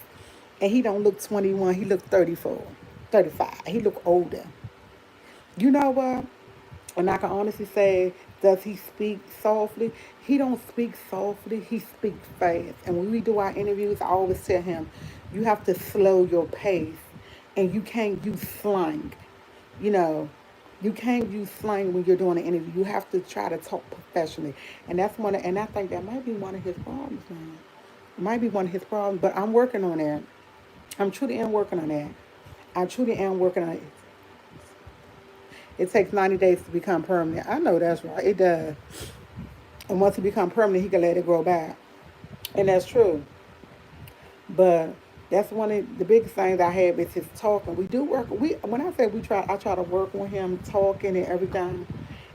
and he don't look 21. He look 34, 35. He look older. You know what? And I can honestly say, does he speak softly? He don't speak softly. He speaks fast. And when we do our interviews, I always tell him, you have to slow your pace, and you can't use slang. You know, you can't use slang when you're doing an interview. You have to try to talk professionally, and that's and I think that might be one of his problems, man. Might be one of his problems, but I'm working on that. I'm truly am working on that. I truly am working on it. It takes 90 days to become permanent. I know that's right. It does. And once it becomes permanent, he can let it grow back. And that's true. But that's one of the biggest things I have is his talking. We do work. We when I say we try, I try to work on him talking and everything.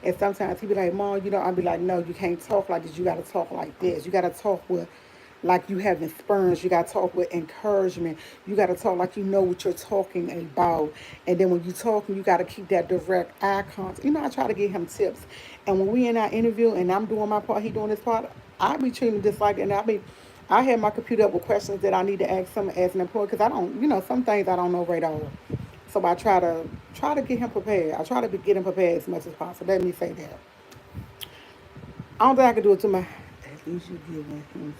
And sometimes he be like, "Mom, you know," I'll be like, "No, you can't talk like this. You got to talk like this. You got to talk with, like you have experience. You got to talk with encouragement. You got to talk like you know what you're talking about. And then when you talking, you got to keep that direct eye contact." You know, I try to give him tips. And when we in our interview and I'm doing my part, he doing his part, I be treating him just like that. And I have my computer up with questions that I need to ask him as an employee because I don't, some things I don't know right off. So I try to get him prepared. I try to get him prepared as much as possible. Let me say that. I don't think I can do it to my. At least you giving him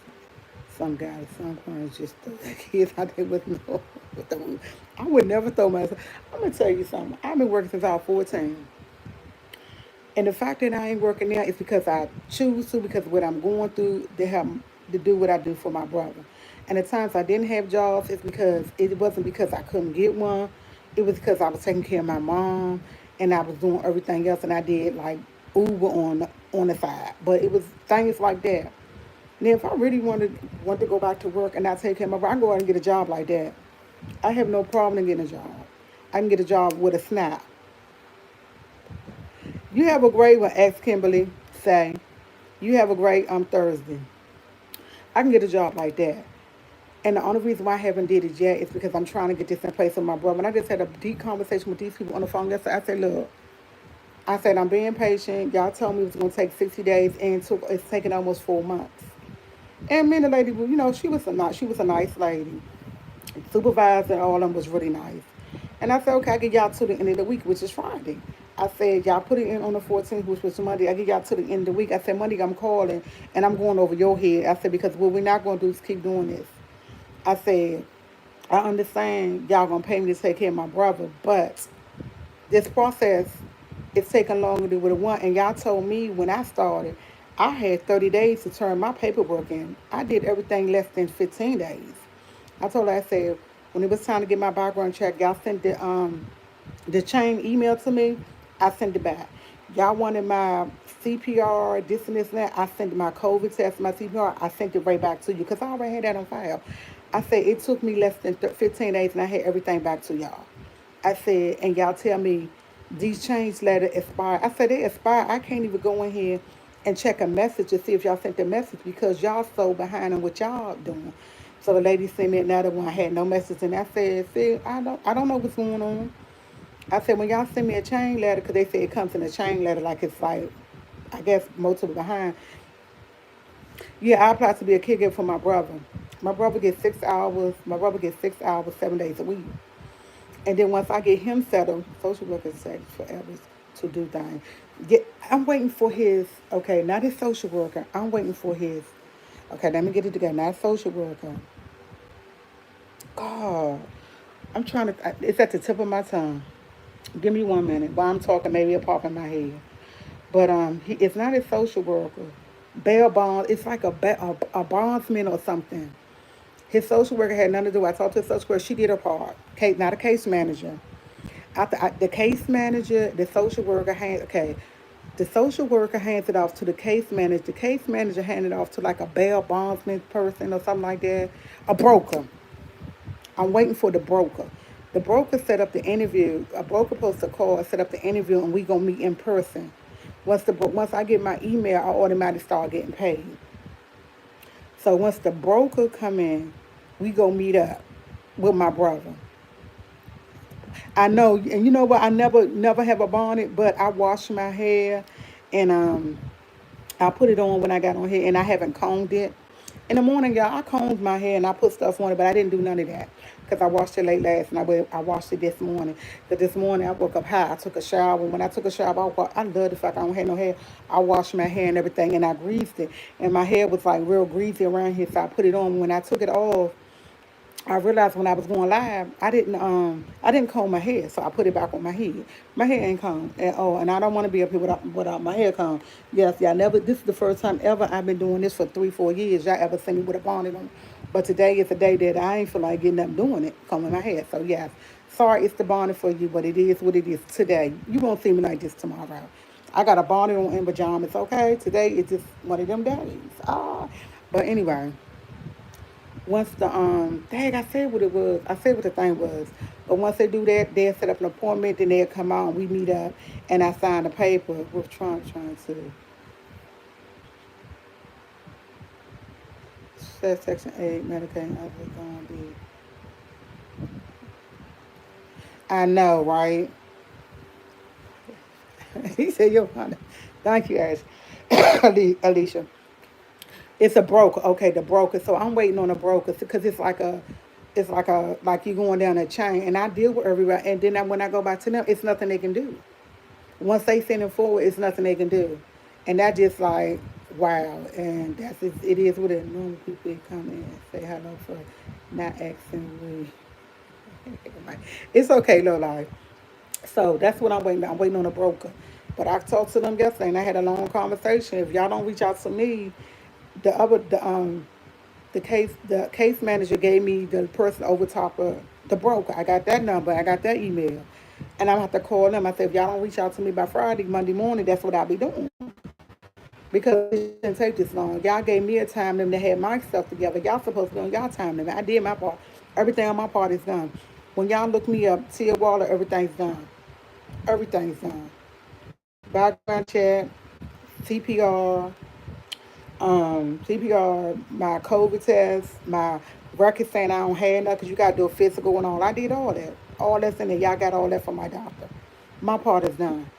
some guys, some parents just throw their kids out there with no. With the, I would never throw myself. I'm gonna tell you something. I've been working since I was 14. And the fact that I ain't working now is because I choose to, because of what I'm going through to have to do what I do for my brother. And the times I didn't have jobs, it's because it wasn't because I couldn't get one. It was because I was taking care of my mom and I was doing everything else, and I did like Uber on the side. But it was things like that. Now, if I really want to go back to work and not take care of my brother, I can go out and get a job like that. I have no problem in getting a job. I can get a job with a snap. You have a great one, ex Kimberly say. You have a great Thursday. I can get a job like that. And the only reason why I haven't did it yet is because I'm trying to get this in place with my brother. And I just had a deep conversation with these people on the phone yesterday. I said, look, I said, I'm being patient. Y'all told me it was going to take 60 days, and it's taking almost 4 months. And me and the lady, she was a nice lady. Supervisor and all of them was really nice. And I said, okay, I get y'all to the end of the week, which is Friday. I said, y'all put it in on the 14th, which was Monday. I get y'all to the end of the week. I said, Monday I'm calling and I'm going over your head. I said, because what we're not going to do is keep doing this. I said, I understand y'all going to pay me to take care of my brother, but this process is taking longer than what it want. And y'all told me when I started, I had 30 days to turn my paperwork in. I did everything less than 15 days. I told her, I said, when it was time to get my background check, y'all sent the chain email to me. I sent it back. Y'all wanted my CPR, this and this and that. I sent my COVID test, my CPR. I sent it right back to you because I already had that on file. I said, it took me less than 15 days and I had everything back to y'all. I said, and y'all tell me these change letters expire. I said, they expire. I can't even go in here and check a message to see if y'all sent the message because y'all so behind on what y'all doing. So the lady sent me another one. I had no message, and I said, "See, I don't know what's going on." I said, "When y'all send me a chain letter, because they say it comes in a chain letter, like it's like, I guess multiple behind." Yeah, I applied to be a caregiver for my brother. My brother gets 6 hours. My brother gets 6 hours, 7 days a week. And then once I get him settled, social workers say forever to do things. Get, I'm waiting for his. Okay, not his social worker. I'm waiting for his. Okay, let me get it together. Not social worker. God, I'm trying to. It's at the tip of my tongue. Give me 1 minute. While I'm talking, maybe it'll pop in my head. But it's not a social worker. Bail bond. It's like a bondsman or something. His social worker had nothing to do. I talked to the social worker. She did her part. Case, not a case manager. The case manager, the social worker hands. Okay, the social worker hands it off to the case manager. The case manager handed it off to like a bail bondsman person or something like that. A broker. I'm waiting for the broker. The broker set up the interview. A broker supposed to call and set up the interview, and we gonna meet in person. Once I get my email, I automatically start getting paid. So once the broker come in, we go meet up with my brother. I know, and you know what? I never have a bonnet, but I wash my hair, and I put it on when I got on here, and I haven't combed it. In the morning, y'all, I combed my hair and I put stuff on it, but I didn't do none of that because I washed it late last night. I washed it this morning. Because this morning I woke up high. I took a shower. When I took a shower, I love the fact I don't have no hair. I washed my hair and everything, and I greased it. And my hair was like real greasy around here, so I put it on. When I took it off, I realized when I was going live, I didn't comb my hair, so I put it back on my head. My hair ain't combed at all, and I don't want to be up here without my hair combed. Yes, y'all never. This is the first time ever I've been doing this for 3, 4 years. Y'all ever seen me with a bonnet on? But today is the day that I ain't feel like getting up doing it, combing my hair. So yes, sorry it's the bonnet for you, but it is what it is today. You won't see me like this tomorrow. I got a bonnet on in pajamas. Okay, today is just one of them days. But anyway. Once the dang, I said what it was. I said what the thing was. But once they do that, they'll set up an appointment, then they'll come out and we meet up and I sign the paper with trying to set section 8 Medicaid I was gonna be. I know, right? He said, "Yo, honey." Thank you, Ash. Alicia. It's a broker. Okay, the broker. So I'm waiting on a broker because it's like you going down a chain, and I deal with everywhere. And then when I go back to them, it's nothing they can do. Once they send it forward, it's nothing they can do, and that just like wow. And it is what it normal people come in and say hello for not asking we. It's okay, low life. So that's what I'm waiting. I'm waiting on a broker. But I talked to them yesterday, and I had a long conversation. If y'all don't reach out to me, the other the case manager gave me the person over top of the broker. I got that number. I got that email, and I'm have to call them. I said if y'all don't reach out to me by Friday, Monday morning, that's what I'll be doing because it shouldn't take this long. Y'all gave me a time limit to have my stuff together. Y'all supposed to be on y'all time limit. I did my part. Everything on my part is done. When y'all look me up, Tia Waller, everything's done. Everything's done. Background check, CPR, CPR, my COVID test, my record saying I don't have enough because you got to do a physical and all. I did all that. All that's in there. Y'all got all that from my doctor. My part is done.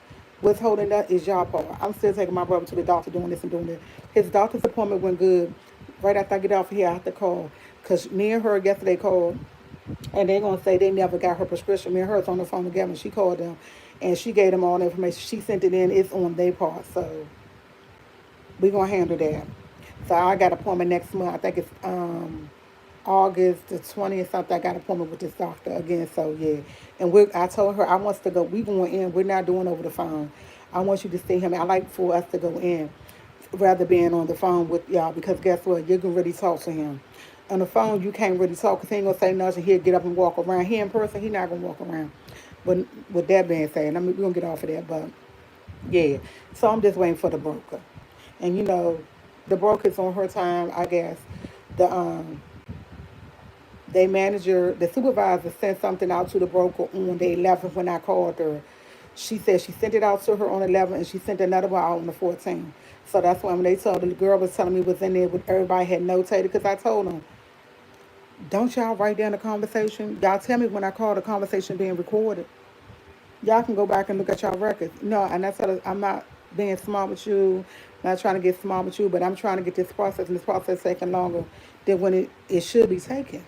What's holding that is y'all part. I'm still taking my brother to the doctor doing this and doing that. His doctor's appointment went good. Right after I get off here, I have to call. Because me and her yesterday called and they're going to say they never got her prescription. Me and her was on the phone together and she called them and she gave them all the information. She sent it in. It's on their part. So we're going to handle that. So I got an appointment next month. I think it's August the 20th something. I got an appointment with this doctor again. So yeah. And I told her I want to go. We going in. We're not doing over the phone. I want you to see him. I like for us to go in rather being on the phone with y'all because guess what? You can really talk to him. On the phone, you can't really talk because he ain't going to say nothing. He'll get up and walk around. He in person, he not going to walk around. But with that being said, I mean, we're going to get off of that. But yeah. So I'm just waiting for the broker. And the broker's on her time, I guess. The they manager, the supervisor sent something out to the broker on the 11th when I called her. She said she sent it out to her on the 11th and she sent another one out on the 14th. So that's why when they told the girl was telling me was in there, with everybody had notated because I told them, don't y'all write down the conversation. Y'all tell me when I call the conversation being recorded. Y'all can go back and look at y'all records. No, and that's how I'm not being smart with you, not trying to get smart with you, but I'm trying to get this process, and this process taking longer than when it should be taken.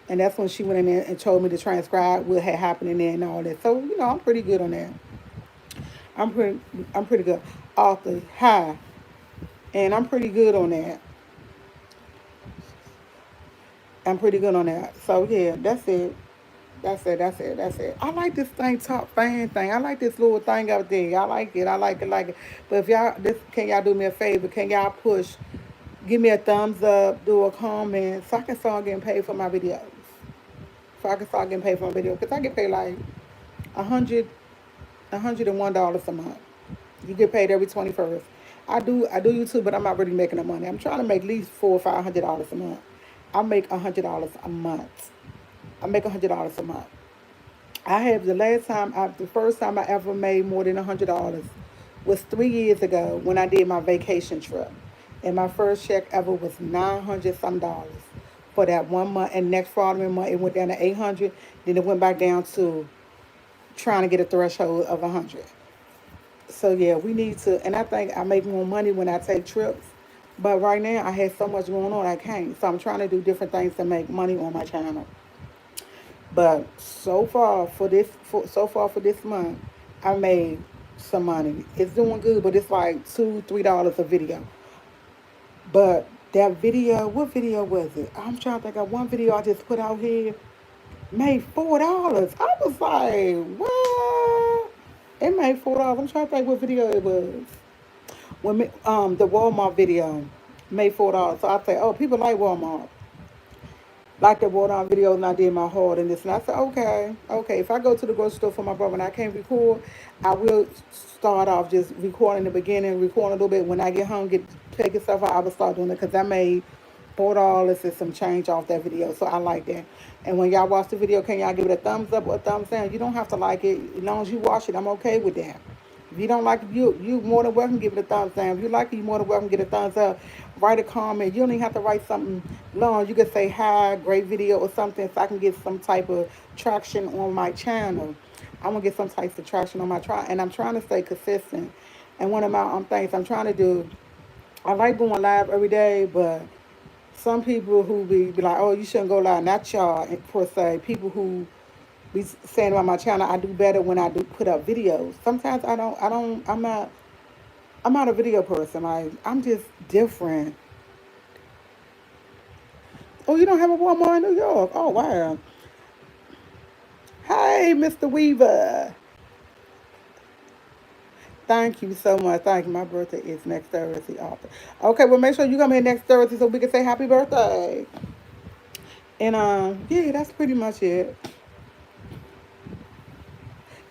And that's when she went in there and told me to transcribe what had happened in there and all that. So, I'm pretty good on that. I'm pretty I'm pretty good. Author, hi. And I'm pretty good on that. I'm pretty good on that. So yeah, that's it. That's it. I like this thing, top fan thing. I like this little thing out there. I like it. I like it. But if can y'all do me a favor? Can y'all give me a thumbs up, do a comment, so I can start getting paid for my videos. So I can start getting paid for my videos. Because I get paid like a $101 a month. You get paid every 21st. I do YouTube, but I'm not really making the money. I'm trying to make at least $400 or $500 a month. I make $100 a month. I make $100 a month. The first time I ever made more than $100 was 3 years ago when I did my vacation trip, and my first check ever was $900 for that 1 month. And next following month it went down to 800. Then it went back down to trying to get a threshold of 100. So yeah, we need to. And I think I make more money when I take trips. But right now I have so much going on I can't. So I'm trying to do different things to make money on my channel. But so far for this month, I made some money. It's doing good, but it's like $2, $3 a video. But That video, what video was it? I'm trying to think of one video I just put out here. Made $4. I was like, what? It made $4. I'm trying to think what video it was. The Walmart video made $4. So I say, oh, people like Walmart. Like the Walmart videos, and I did my haul and this. And I said, okay, okay. If I go to the grocery store for my brother and I can't record, I will start off just recording the beginning, recording a little bit. When I get home, get taking stuff out, I will start doing it because I made $4 and some change off that video. So I like that. And when y'all watch the video, can y'all give it a thumbs up or a thumbs down? You don't have to like it. As long as you watch it, I'm okay with that. If you don't like it, you more than welcome to give it a thumbs down. If you like it, you more than welcome to get a thumbs up. Write a comment. You don't even have to write something long. You can say hi, great video or something so I can get some type of traction on my channel. I want to get some type of traction on my channel. And I'm trying to stay consistent. And one of my things I'm trying to do, I like going live every day, but some people who be like, oh, you shouldn't go live. Not y'all per se. People who be saying about my channel, I do better when I do put up videos. Sometimes I'm not a video person. Like, I'm just different. Oh, you don't have a Walmart in New York? Oh, wow. Hey, Mr. Weaver. Thank you so much. Thank you. My birthday is next Thursday. Okay, well, make sure you come here next Thursday so we can say happy birthday. And yeah, that's pretty much it.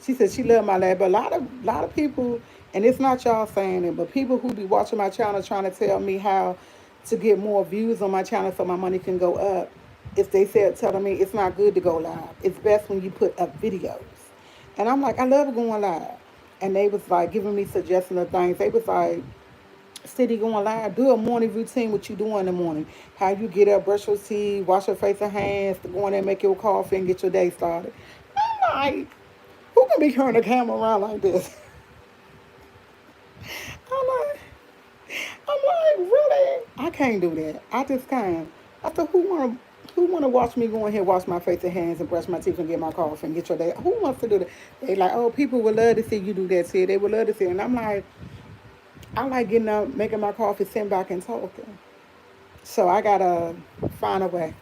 She said she loved my lab, but a lot of people, and it's not y'all saying it, but people who be watching my channel trying to tell me how to get more views on my channel so my money can go up. If they said telling me it's not good to go live, it's best when you put up videos. And I'm like, I love going live. And they was like giving me suggestions of things. They was like, City going live, do a morning routine, what you do in the morning. How you get up, brush your teeth, wash your face and hands, to go in there and make your coffee and get your day started. I'm like, who can be turning the camera around like this? I'm like, really? I can't do that. I just can't. I thought, who wanna watch me go in here, wash my face and hands and brush my teeth and get my coffee and get your day? Who wants to do that? They like, oh, people would love to see you do that. See, they would love to see it. And I'm like, I like getting up, making my coffee, sitting back and talking. So I gotta find a way.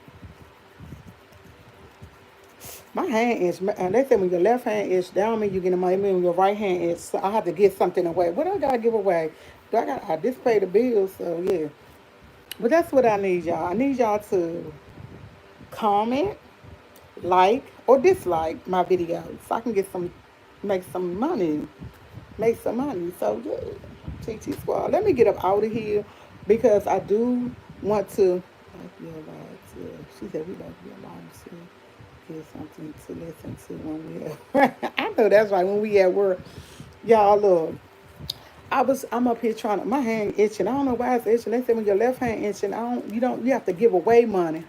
My hand is, and they say when your left hand is down, mean you get the money. When your right hand is, so I have to give something away. What do I gotta give away? I just pay the bills, so yeah. But that's what I need, y'all. I need y'all to comment, like, or dislike my videos so I can get some, make some money, make some money. So yeah, TT Squad. Let me get up out of here because I do want to. Like your lives, yeah. She said we like your lives too. Get something to listen to when we at I know that's right, when we at work. Y'all look. I'm up here trying to, my hand itching. I don't know why it's itching. They say when your left hand itching, you have to give away money.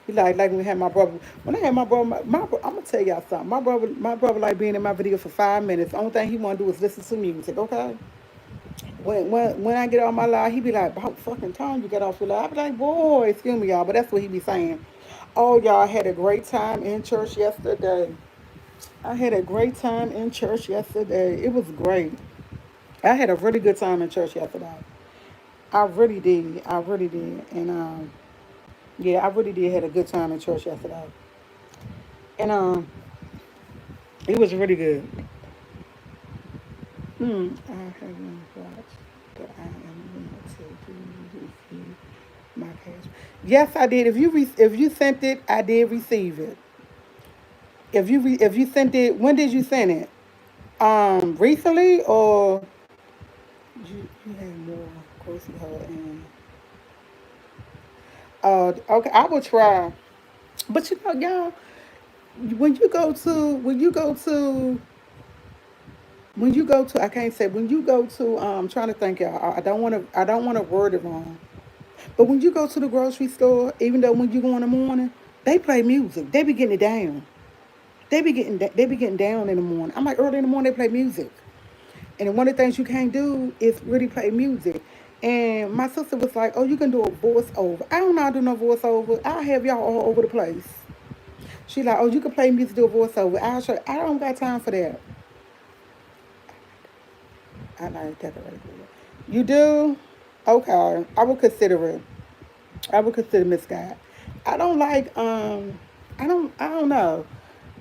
You like when we had my brother. When I had my brother, I'm gonna tell y'all something. My brother like being in my video for 5 minutes. The only thing he wanna do is listen to music, okay? When I get off my live, he be like, about fucking time you get off your live. I be like, boy, excuse me, y'all, but that's what he be saying. Oh, y'all had a great time in church yesterday. I had a great time in church yesterday. It was great. I had a really good time in church yesterday. I really did. I really did. And yeah, I really did had a good time in church yesterday. And it was really good. I haven't watched, but I am going to do receive my cash. Yes, I did. If you sent it, I did receive it. If you sent it, when did you send it? Recently or you had more grocery haul and okay, I will try. But you know, y'all, when you go to I can't say when you go to trying to think, y'all, I don't wanna word it wrong. But when you go to the grocery store, even though when you go in the morning, they play music. They be getting it down. They be getting down in the morning. I'm like early in the morning they play music. And one of the things you can't do is really play music. And my sister was like, "Oh, you can do a voiceover." I don't know how to do no voiceover. I have y'all all over the place. She like, "Oh, you can play music, do a voiceover." I'll show. I don't got time for that. I like decorate. You do? Okay, I would consider it. I would consider misguided. I don't like I don't know.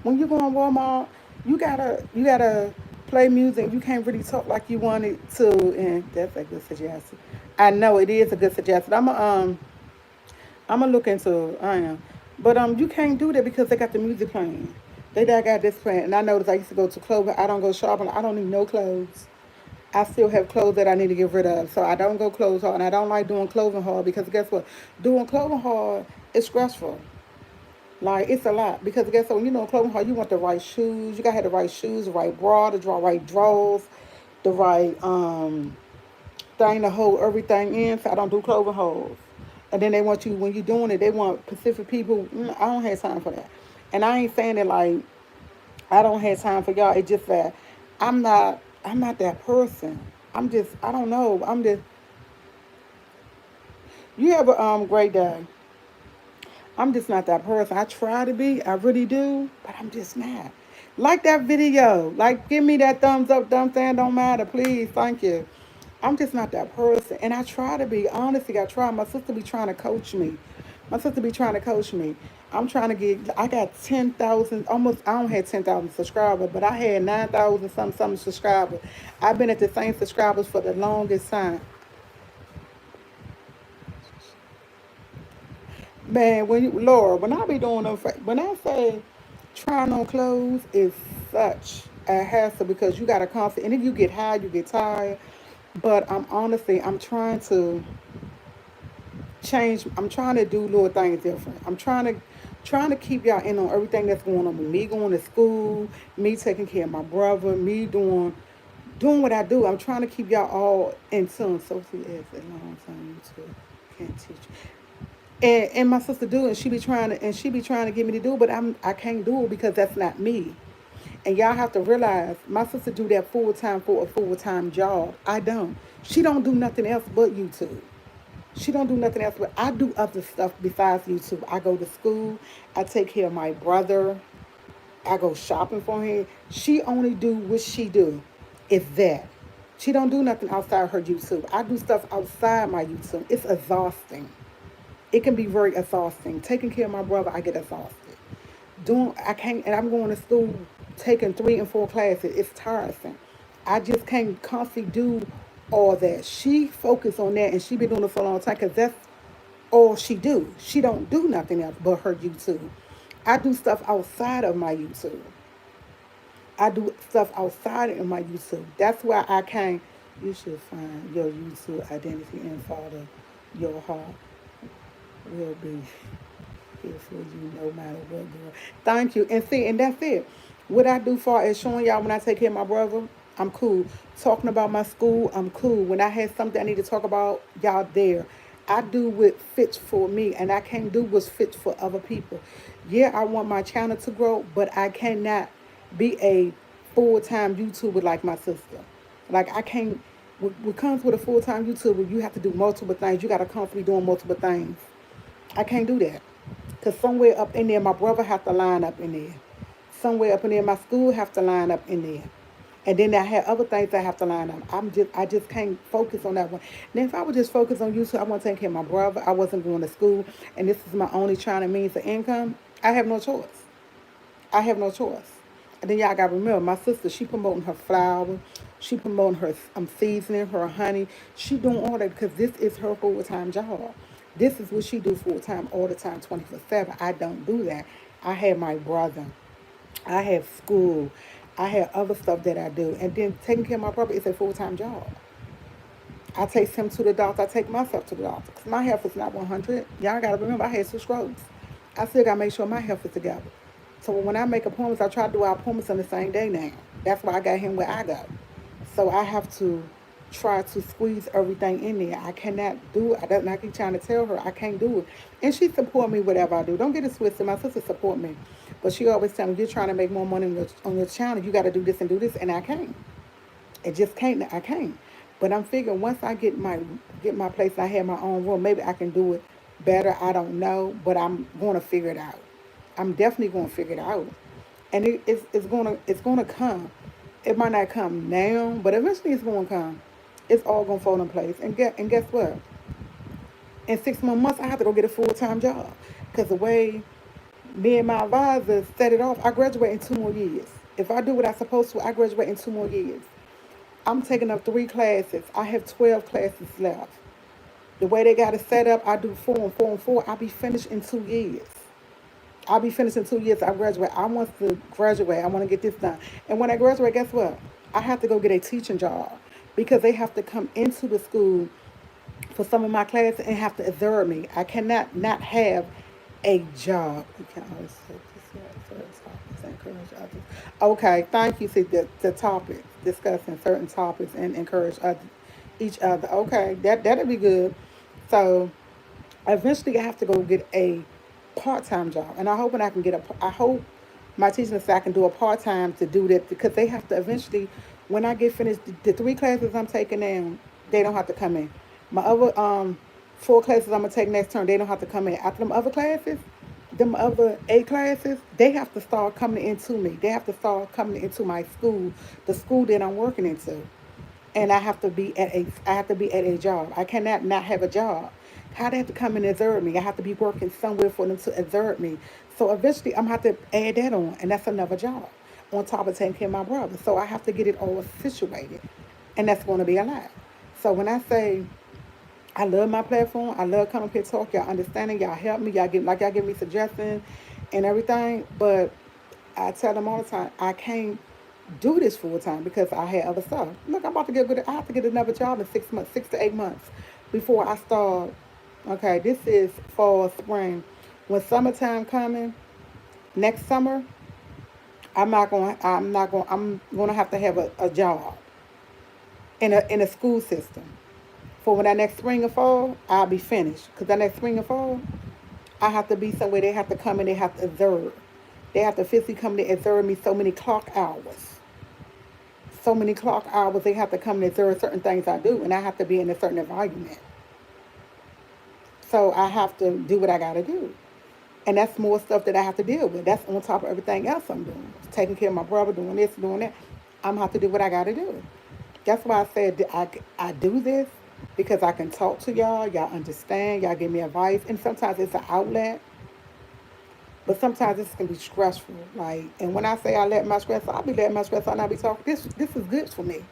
When you go on Walmart, you gotta play music. You can't really talk like you wanted to, and that's a good suggestion. I know it is a good suggestion. I'm gonna look into it. I am, but you can't do that because they got the music playing. They got this playing, and I noticed I used to go to clothing. I don't go shopping. I don't need no clothes. I still have clothes that I need to get rid of. So I don't go clothes haul. And I don't like doing clothing haul because guess what? Doing clothing haul is stressful. Like it's a lot. Because guess what? When you know clothing haul, you want the right shoes. You gotta have the right shoes, the right bra, the right drawers, the right thing to hold everything in. So I don't do clothing hauls. And then they want you when you're doing it, they want specific people. I don't have time for that. And I ain't saying it like I don't have time for y'all. It's just that I'm not that person. I don't know. You have a great day. I'm just not that person. I try to be, I really do, but I'm just not. Like that video. Like give me that thumbs up, thumbs down, don't matter, please, thank you. I'm just not that person. And I try to be, honestly, I try. My sister be trying to coach me. My sister be trying to coach me. I'm trying to get, I got 10,000, almost, I don't have 10,000 subscribers, but I had 9,000 something subscribers. I've been at the same subscribers for the longest time. Man, when you, Laura, when I be doing them, when I say trying on clothes is such a hassle because you got to constant, and if you get high, you get tired. But I'm honestly, I'm trying to change. I'm trying to do little things different. Trying to keep y'all in on everything that's going on with me going to school, me taking care of my brother, me doing what I do. I'm trying to keep y'all all in tune. Sophie is a long time YouTube. Can't teach. And my sister do it, and she be trying to get me to do it, but I can't do it because that's not me. And y'all have to realize my sister do that full time for a full time job. I don't. She don't do nothing else but YouTube. She don't do nothing else but I do other stuff besides YouTube. I go to school. I take care of my brother. I go shopping for him. She only do what she do. Is that. She don't do nothing outside her YouTube. I do stuff outside my YouTube. It's exhausting. It can be very exhausting. Taking care of my brother, I get exhausted. I can't, and I'm going to school taking 3 and 4 classes. It's tiresome. I just can't constantly do all that. She focused on that, and she been doing it for a long time because that's all she do. She don't do nothing else but her YouTube. I do stuff outside of my YouTube. I do stuff outside of my YouTube. That's why I can't. You should find your YouTube identity and follow your heart will be here for you no matter what, girl. Thank you. And see, and that's it. What I do for is showing y'all when I take care of my brother, I'm cool. Talking about my school, I'm cool. When I had something I need to talk about, y'all there. I do what fits for me, and I can't do what's fit for other people. Yeah, I want my channel to grow, but I cannot be a full-time YouTuber like my sister. Like I can't. What comes with a full-time YouTuber, you have to do multiple things. You got to constantly doing multiple things. I can't do that. Because somewhere up in there, my brother have to line up in there. Somewhere up in there, my school have to line up in there. And then I have other things that have to line up. I just can't focus on that one. Now, if I would just focus on YouTube, I want to take care of my brother. I wasn't going to school, and this is my only trying to means of income. I have no choice. I have no choice. And then y'all got to remember, my sister, she promoting her flour. She promoting her seasoning, her honey. She doing all that because this is her full-time job. This is what she do full-time all the time, 24/7. I don't do that. I have my brother. I have school. I have other stuff that I do. And then taking care of my brother is a full-time job. I take him to the doctor. I take myself to the doctor. Because my health is not 100. Y'all got to remember, I had 2 strokes. I still got to make sure my health is together. So when I make appointments, I try to do our appointments on the same day now. That's why I got him where I go. So I have to try to squeeze everything in there. I cannot do it. I keep trying to tell her I can't do it. And she support me whatever I do. Don't get it twisted. My sister support me. But she always tell me, you're trying to make more money on your channel. You got to do this and do this. And I can't. It just can't. I can't. But I'm figuring once I get my place and I have my own room, maybe I can do it better. I don't know. But I'm going to figure it out. I'm definitely going to figure it out. And it's gonna come. It might not come now, but eventually it's gonna come. It's all gonna fall in place. And guess what? In 6 more months, I have to go get a full-time job because the way me and my advisor set it off, I graduate in 2 more years. If I do what I'm supposed to, I graduate in 2 more years. I'm taking up 3 classes. I have 12 classes left. The way they got it set up, I do four and four and four. I'll be finished in 2 years. I'll be finished in 2 years. I graduate. I want to graduate. I want to get this done. And when I graduate, guess what? I have to go get a teaching job because they have to come into the school for some of my classes and have to observe me. I cannot not have a job. You can always say this, encourage others. Okay, thank you. See the topic, discussing certain topics and encourage each other. Okay, that'll be good. So eventually, I have to go get a part-time job, and I hope I can get a. I hope my teaching staff can do a part-time to do that because they have to eventually. When I get finished, the 3 classes I'm taking now, they don't have to come in. My other 4 classes I'm gonna take next term, they don't have to come in. After them other classes, them other 8 classes, they have to start coming into me. They have to start coming into my school, the school that I'm working into, and I have to be at a job. I cannot not have a job. How they have to come and exert me. I have to be working somewhere for them to exert me. So eventually I'm gonna have to add that on, and that's another job on top of taking care of my brother. So I have to get it all situated, and that's going to be a lot. So when I say I love my platform, I love coming up here talk, y'all understanding, y'all help me, y'all give me suggestions and everything, but I tell them all the time, I can't do this full time because I had other stuff. Look, I'm about to get good. I have to get another job in 6 months, 6 to 8 months before I start. Okay, this is fall, spring. When summertime coming, next summer, I'm gonna have to have a job in a school system. For when that next spring or fall, I'll be finished. Because that next spring or fall, I have to be somewhere. They have to come and they have to observe. They have to physically come to observe me so many clock hours. So many clock hours, they have to come and observe certain things I do. And I have to be in a certain environment. So I have to do what I got to do. And that's more stuff that I have to deal with. That's on top of everything else I'm doing. Taking care of my brother, doing this, doing that. I'm going to have to do what I got to do. That's why I said that I do this because I can talk to y'all. Y'all understand. Y'all give me advice. And sometimes it's an outlet. But sometimes this can be stressful. Like, and when I say I let my stress, I'll be letting my stress out and I'll be talking. This is good for me.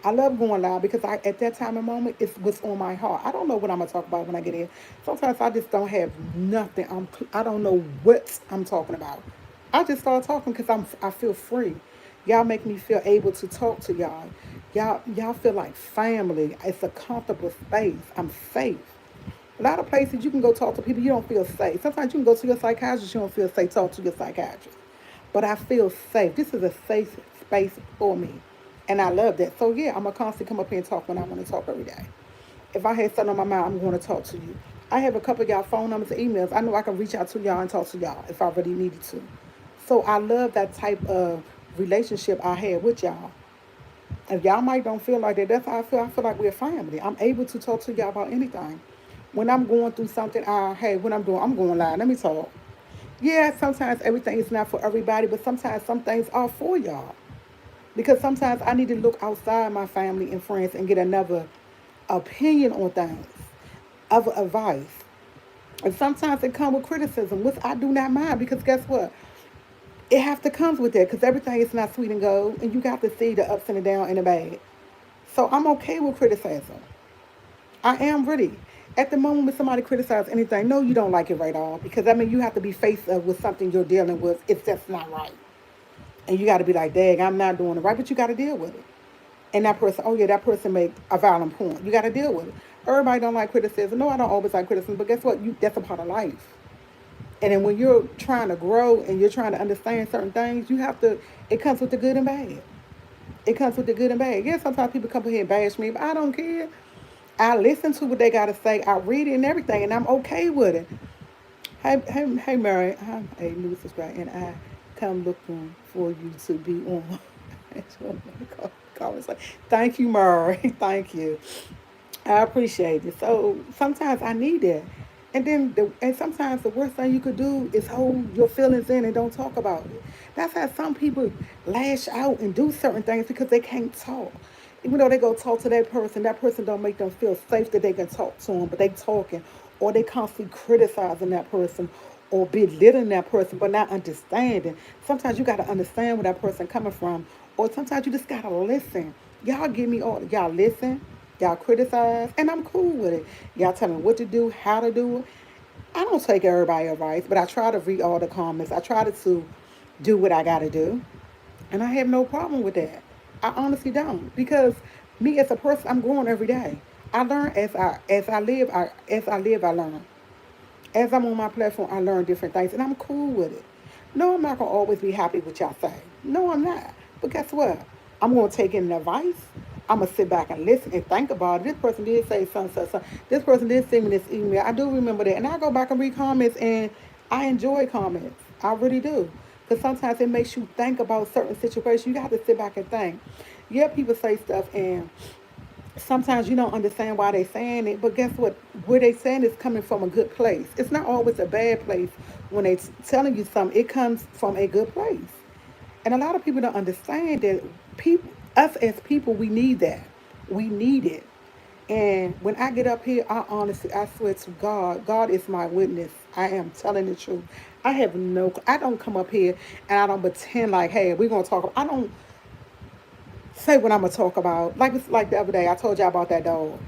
I love going live because at that time and moment, it's what's on my heart. I don't know what I'm gonna talk about when I get in. Sometimes I just don't have nothing. I don't know what I'm talking about. I just start talking because I feel free. Y'all make me feel able to talk to y'all. Y'all feel like family. It's a comfortable space. I'm safe. A lot of places you can go talk to people, you don't feel safe. Sometimes you can go to your psychiatrist, you don't feel safe, talk to your psychiatrist. But I feel safe. This is a safe space for me. And I love that. So yeah, I'm going to constantly come up here and talk when I want to talk every day. If I had something on my mind, I'm going to talk to you. I have a couple of y'all phone numbers and emails. I know I can reach out to y'all and talk to y'all if I really needed to. So I love that type of relationship I had with y'all. If y'all might don't feel like that, that's how I feel. I feel like we're family. I'm able to talk to y'all about anything. When I'm going through something, hey, what I'm going live. Let me talk. Yeah, sometimes everything is not for everybody, but sometimes some things are for y'all. Because sometimes I need to look outside my family and friends and get another opinion on things, other advice. And sometimes it comes with criticism, which I do not mind because guess what? It have to come with that because everything is not sweet and gold, and you got to see the ups and the downs and the bad. So I'm okay with criticism. I am really. At the moment when somebody criticizes anything, no, you don't like it right off because I mean you have to be faced with something you're dealing with. It's just not right, and you got to be like, "Dang, I'm not doing it right," but you got to deal with it. And that person, oh yeah, that person made a valid point. You got to deal with it. Everybody don't like criticism. No, I don't always like criticism, but guess what? That's a part of life. And then when you're trying to grow and you're trying to understand certain things, you have to. It comes with the good and bad. It comes with the good and bad. Yeah, sometimes people come here and bash me, but I don't care. I listen to what they got to say. I read it and everything, and I'm okay with it. Hey, Mary, I'm a new subscriber, and I come looking for you to be on. Thank you, Mary. Thank you. I appreciate it. So sometimes I need that. And sometimes the worst thing you could do is hold your feelings in and don't talk about it. That's how some people lash out and do certain things because they can't talk. Even though they go talk to that person don't make them feel safe that they can talk to them, but they talking, or they constantly criticizing that person, or belittling that person, but not understanding. Sometimes you got to understand where that person coming from, or sometimes you just got to listen. Y'all give me all, y'all listen, y'all criticize, and I'm cool with it. Y'all tell me what to do, how to do it. I don't take everybody's advice, but I try to read all the comments. I try to do what I got to do. And I have no problem with that. I honestly don't, because me as a person, I'm growing every day. I learn as I live. I learn. As I'm on my platform, I learn different things, and I'm cool with it. No, I'm not gonna always be happy with y'all say. No, I'm not. But guess what? I'm gonna take in the advice. I'm gonna sit back and listen and think about it. This person did say something, something, something. This person did send me this email. I do remember that, and I go back and read comments, and I enjoy comments. I really do, because sometimes it makes you think about certain situations. You got to sit back and think. Yeah, people say stuff, and sometimes you don't understand why they're saying it, but guess what? Where they saying is coming from a good place. It's not always a bad place when they telling you something. It comes from a good place. And a lot of people don't understand that people, us as people, we need that. We need it. And when I get up here, I honestly, I swear to God, God is my witness. I am telling the truth. I don't come up here and I don't pretend like, hey, we're going to talk. I don't say what I'm going to talk about. Like it's like the other day, I told y'all about that dog.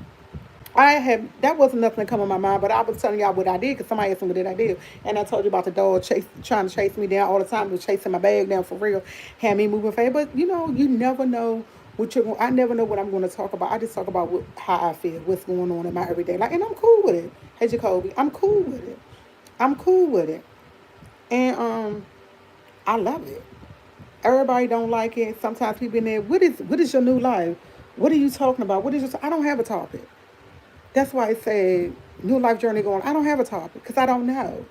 That wasn't nothing that come in my mind, but I was telling y'all what I did because somebody asked me what did I do, and I told you about the dog trying to chase me down all the time. It was chasing my bag down for real, had me moving fast. But you never know what you're going. I never know what I'm going to talk about. I just talk about how I feel, what's going on in my everyday life, and I'm cool with it. Hey Jacoby, I'm cool with it. I'm cool with it, and I love it. Everybody don't like it. Sometimes people in there, what is your new life? What are you talking about? What is your? I don't have a topic. That's why I say new life journey going. I don't have a topic because I don't know.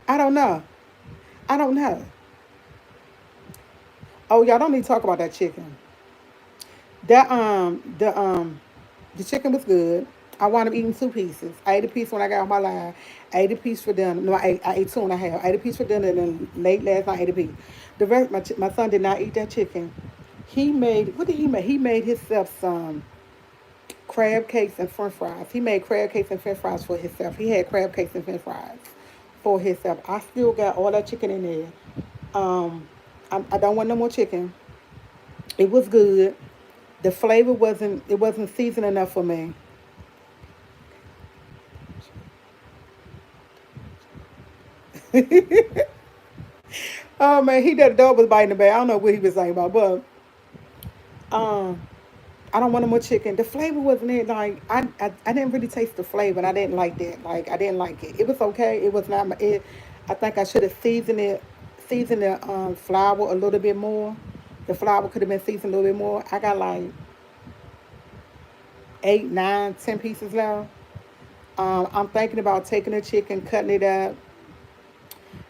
I don't know. I don't know. Oh, y'all don't need to talk about that chicken. That the chicken was good. I wound up eating 2 pieces. I ate a piece when I got on my line. I ate a piece for dinner. No, I ate two and a half. I ate a piece for dinner, and then late last night I ate a piece. The rest, my son did not eat that chicken. He made, what did he make? He made himself some crab cakes and french fries. He made crab cakes and french fries for himself. He had crab cakes and french fries for himself. I still got all that chicken in there. I don't want no more chicken. It was good. The flavor wasn't seasoned enough for me. Oh man, the dog was biting the bag. I don't know what he was saying about, but um, I don't want no more chicken. The flavor wasn't it. Like I didn't really taste the flavor, and I didn't like that. Like I didn't like it. It was okay. It was not. I think I should have seasoned the flour a little bit more. The flour could have been seasoned a little bit more. I got like 8, 9, 10 pieces left. I'm thinking about taking the chicken, cutting it up,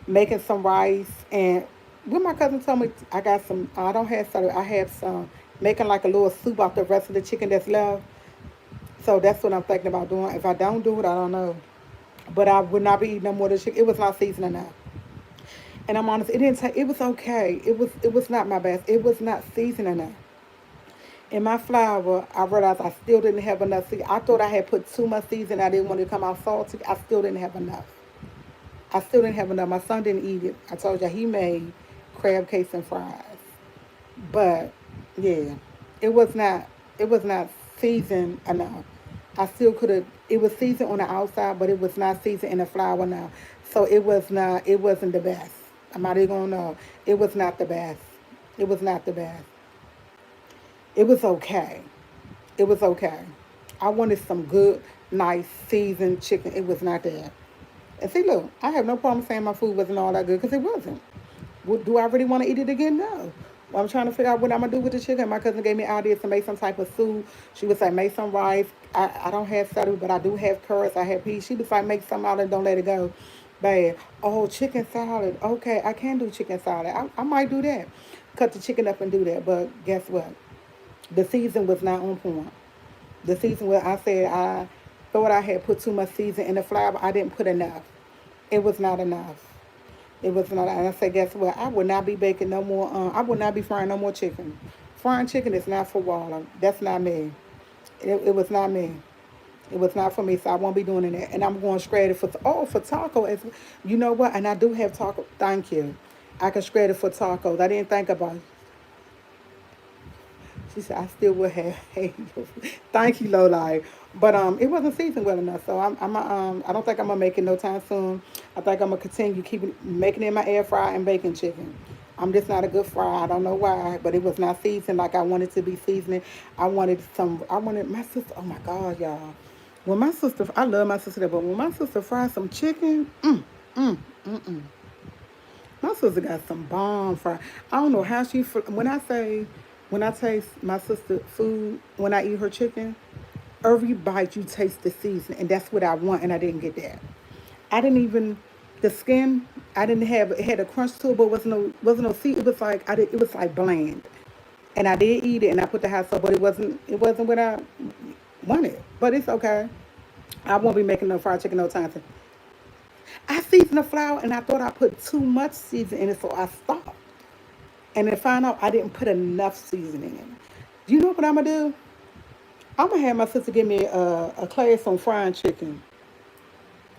making some rice, and what my cousin told me, I got some. I don't have some. I have some making like a little soup out the rest of the chicken that's left. So that's what I'm thinking about doing. If I don't do it, I don't know. But I would not be eating no more of the chicken. It was not seasoned enough. And I'm honest, it didn't take. It was okay. It was not my best. It was not seasoned enough. In my flour, I realized I still didn't have enough season. I thought I had put too much season. I didn't want it to come out salty. I still didn't have enough. I still didn't have enough. My son didn't eat it. I told you he made crab cakes and fries. But yeah, it was not it was not seasoned enough. I still could have it was seasoned on the outside, but it was not seasoned in the flour now. So it wasn't the best. I'm not even gonna know. It was not the best. It was not the best. It was okay. It was okay. I wanted some good, nice, seasoned chicken. It was not there. And see, look, I have no problem saying my food wasn't all that good because it wasn't. Do I really want to eat it again? No. Well, I'm trying to figure out what I'm going to do with the chicken. My cousin gave me ideas to make some type of soup. She would say, make some rice. I don't have celery, but I do have carrots. I have peas. She was like, make some out and don't let it go bad. Oh, chicken salad. Okay, I can do chicken salad. I might do that. Cut the chicken up and do that. But guess what? The season was not on point. The season where I said I thought I had put too much season in the flour, I didn't put enough. It was not enough. It was not. And I said, guess what? I would not be baking no more. I would not be frying no more chicken. Frying chicken is not for Walla. That's not me. It was not me. It was not for me, so I won't be doing that. And I'm going straight for for taco. You know what? And I do have taco. Thank you. I can shred it for tacos. I didn't think about it. She said I still would have. Hey, thank you, Lola. But it wasn't seasoned well enough, so I don't think I'm gonna make it no time soon. I think I'm gonna continue keeping making it in my air fryer and baking chicken. I'm just not a good fryer. I don't know why, but it was not seasoned like I wanted to be seasoning. I wanted some. I wanted my sister. Oh my God, y'all. When my sister, I love my sister, but when my sister fried some chicken, my sister got some bomb fried. I don't know how she. When I taste my sister food, when I eat her chicken, every bite you taste the seasoning, and that's what I want, and I didn't get that. I didn't even the skin. I didn't have it had a crunch to it, but wasn't no seed. It was like it was like bland, and I did eat it, and I put the hot sauce, but it wasn't what I wanted. But it's okay. I won't be making no fried chicken no time soon. I seasoned the flour, and I thought I put too much seasoning in it, so I stopped. And then found out I didn't put enough seasoning in it. Do you know what I'm gonna do? I'm gonna have my sister give me a class on frying chicken.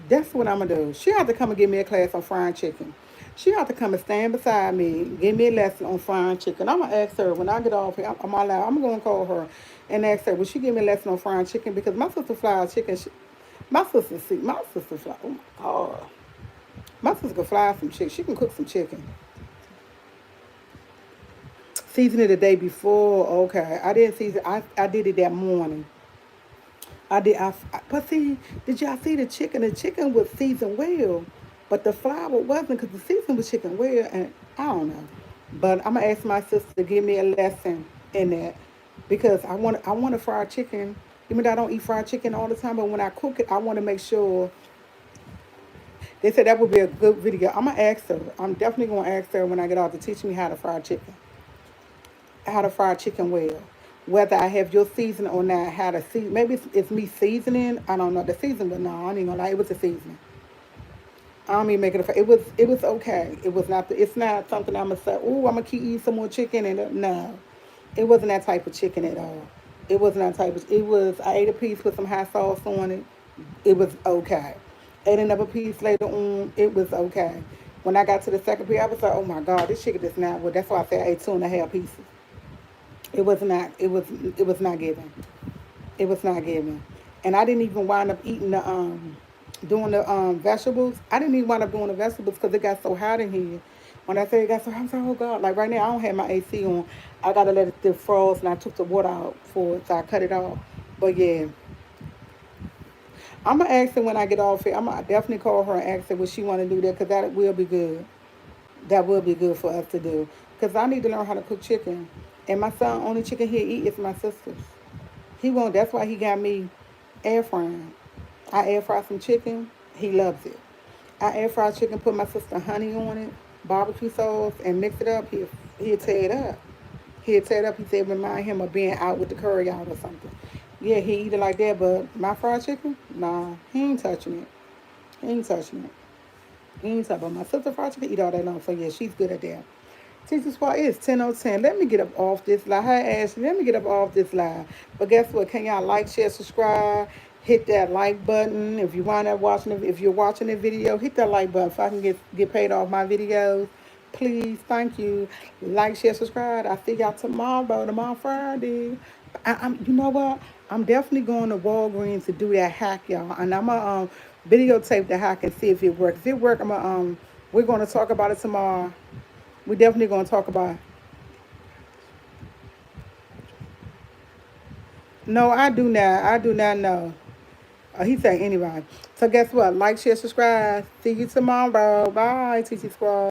That's what I'm gonna do. She had to come and give me a class on frying chicken. She had to come and stand beside me, give me a lesson on frying chicken. I'm gonna ask her when I get off here. I'm gonna call her and ask her, will she give me a lesson on frying chicken? Because my sister fries chicken. My sister fly. Oh my God, my sister can fly some chicken. She can cook some chicken. Season it the day before. Okay, I didn't season. I did it that morning. But see, did y'all see the chicken? The chicken was seasoned well, but the flour wasn't because the season was chicken well, and I don't know. But I'm gonna ask my sister to give me a lesson in that because I want to fry chicken. Even though I don't eat fried chicken all the time, but when I cook it, I want to make sure. They said that would be a good video. I'm gonna ask her. I'm definitely gonna ask her when I get off to teach me how to fry chicken well. Whether I have your seasoning or not, how to season. Maybe it's me seasoning. I don't know the season, but no, I ain't gonna lie. It was a seasoning. I don't mean making it was okay. It was not. It's not something I'm gonna say. Oh, I'm gonna keep eating some more chicken and no, it wasn't that type of chicken at all. It wasn't that type of. It was. I ate a piece with some hot sauce on it. It was okay. Ate another piece later on. It was okay. When I got to the second piece, I was like, oh my God, this chicken is not. Well, that's why I said I ate two and a half pieces. It was not. It was not given. It was not given. And I didn't even wind up eating the doing the vegetables. I didn't even wind up doing the vegetables because it got so hot in here. When I say it got so hot, I'm like, oh God. Like right now, I don't have my AC on. I gotta let it defrost, and I took the water out for it, so I cut it off. But yeah, I'm gonna ask her when I get off here. I'm gonna definitely call her and ask her what she want to do there because that will be good. That will be good for us to do. Because I need to learn how to cook chicken. And my son, only chicken he'll eat is my sister's. He won't. That's why he got me air frying. I air fry some chicken. He loves it. I air fry chicken, put my sister honey on it, barbecue sauce, and mix it up. He'll tear it up. He'll tear it up. He said remind him of being out with the curry out or something. Yeah, he eat it like that. But my fried chicken, nah, he ain't touching it. He ain't touching it. He ain't touching it. But my sister fried chicken eat all day long. So yeah, she's good at that. Teacher Spot is 10:10. Let me get up off this live. Hi, Ashley. Let me get up off this live. But guess what? Can y'all like, share, subscribe? Hit that like button. If you wind up watching it, if you're watching the video, hit that like button so I can get paid off my videos. Please, thank you. Like, share, subscribe. I'll see y'all tomorrow Friday. You know what? I'm definitely going to Walgreens to do that hack, y'all. And I'm going to videotape the hack and see if it works. If it works, we're going to talk about it tomorrow. We're definitely going to talk about it. No, I do not. I do not know. He said anyway. So guess what? Like, share, subscribe. See you tomorrow. Bye, TT Squad.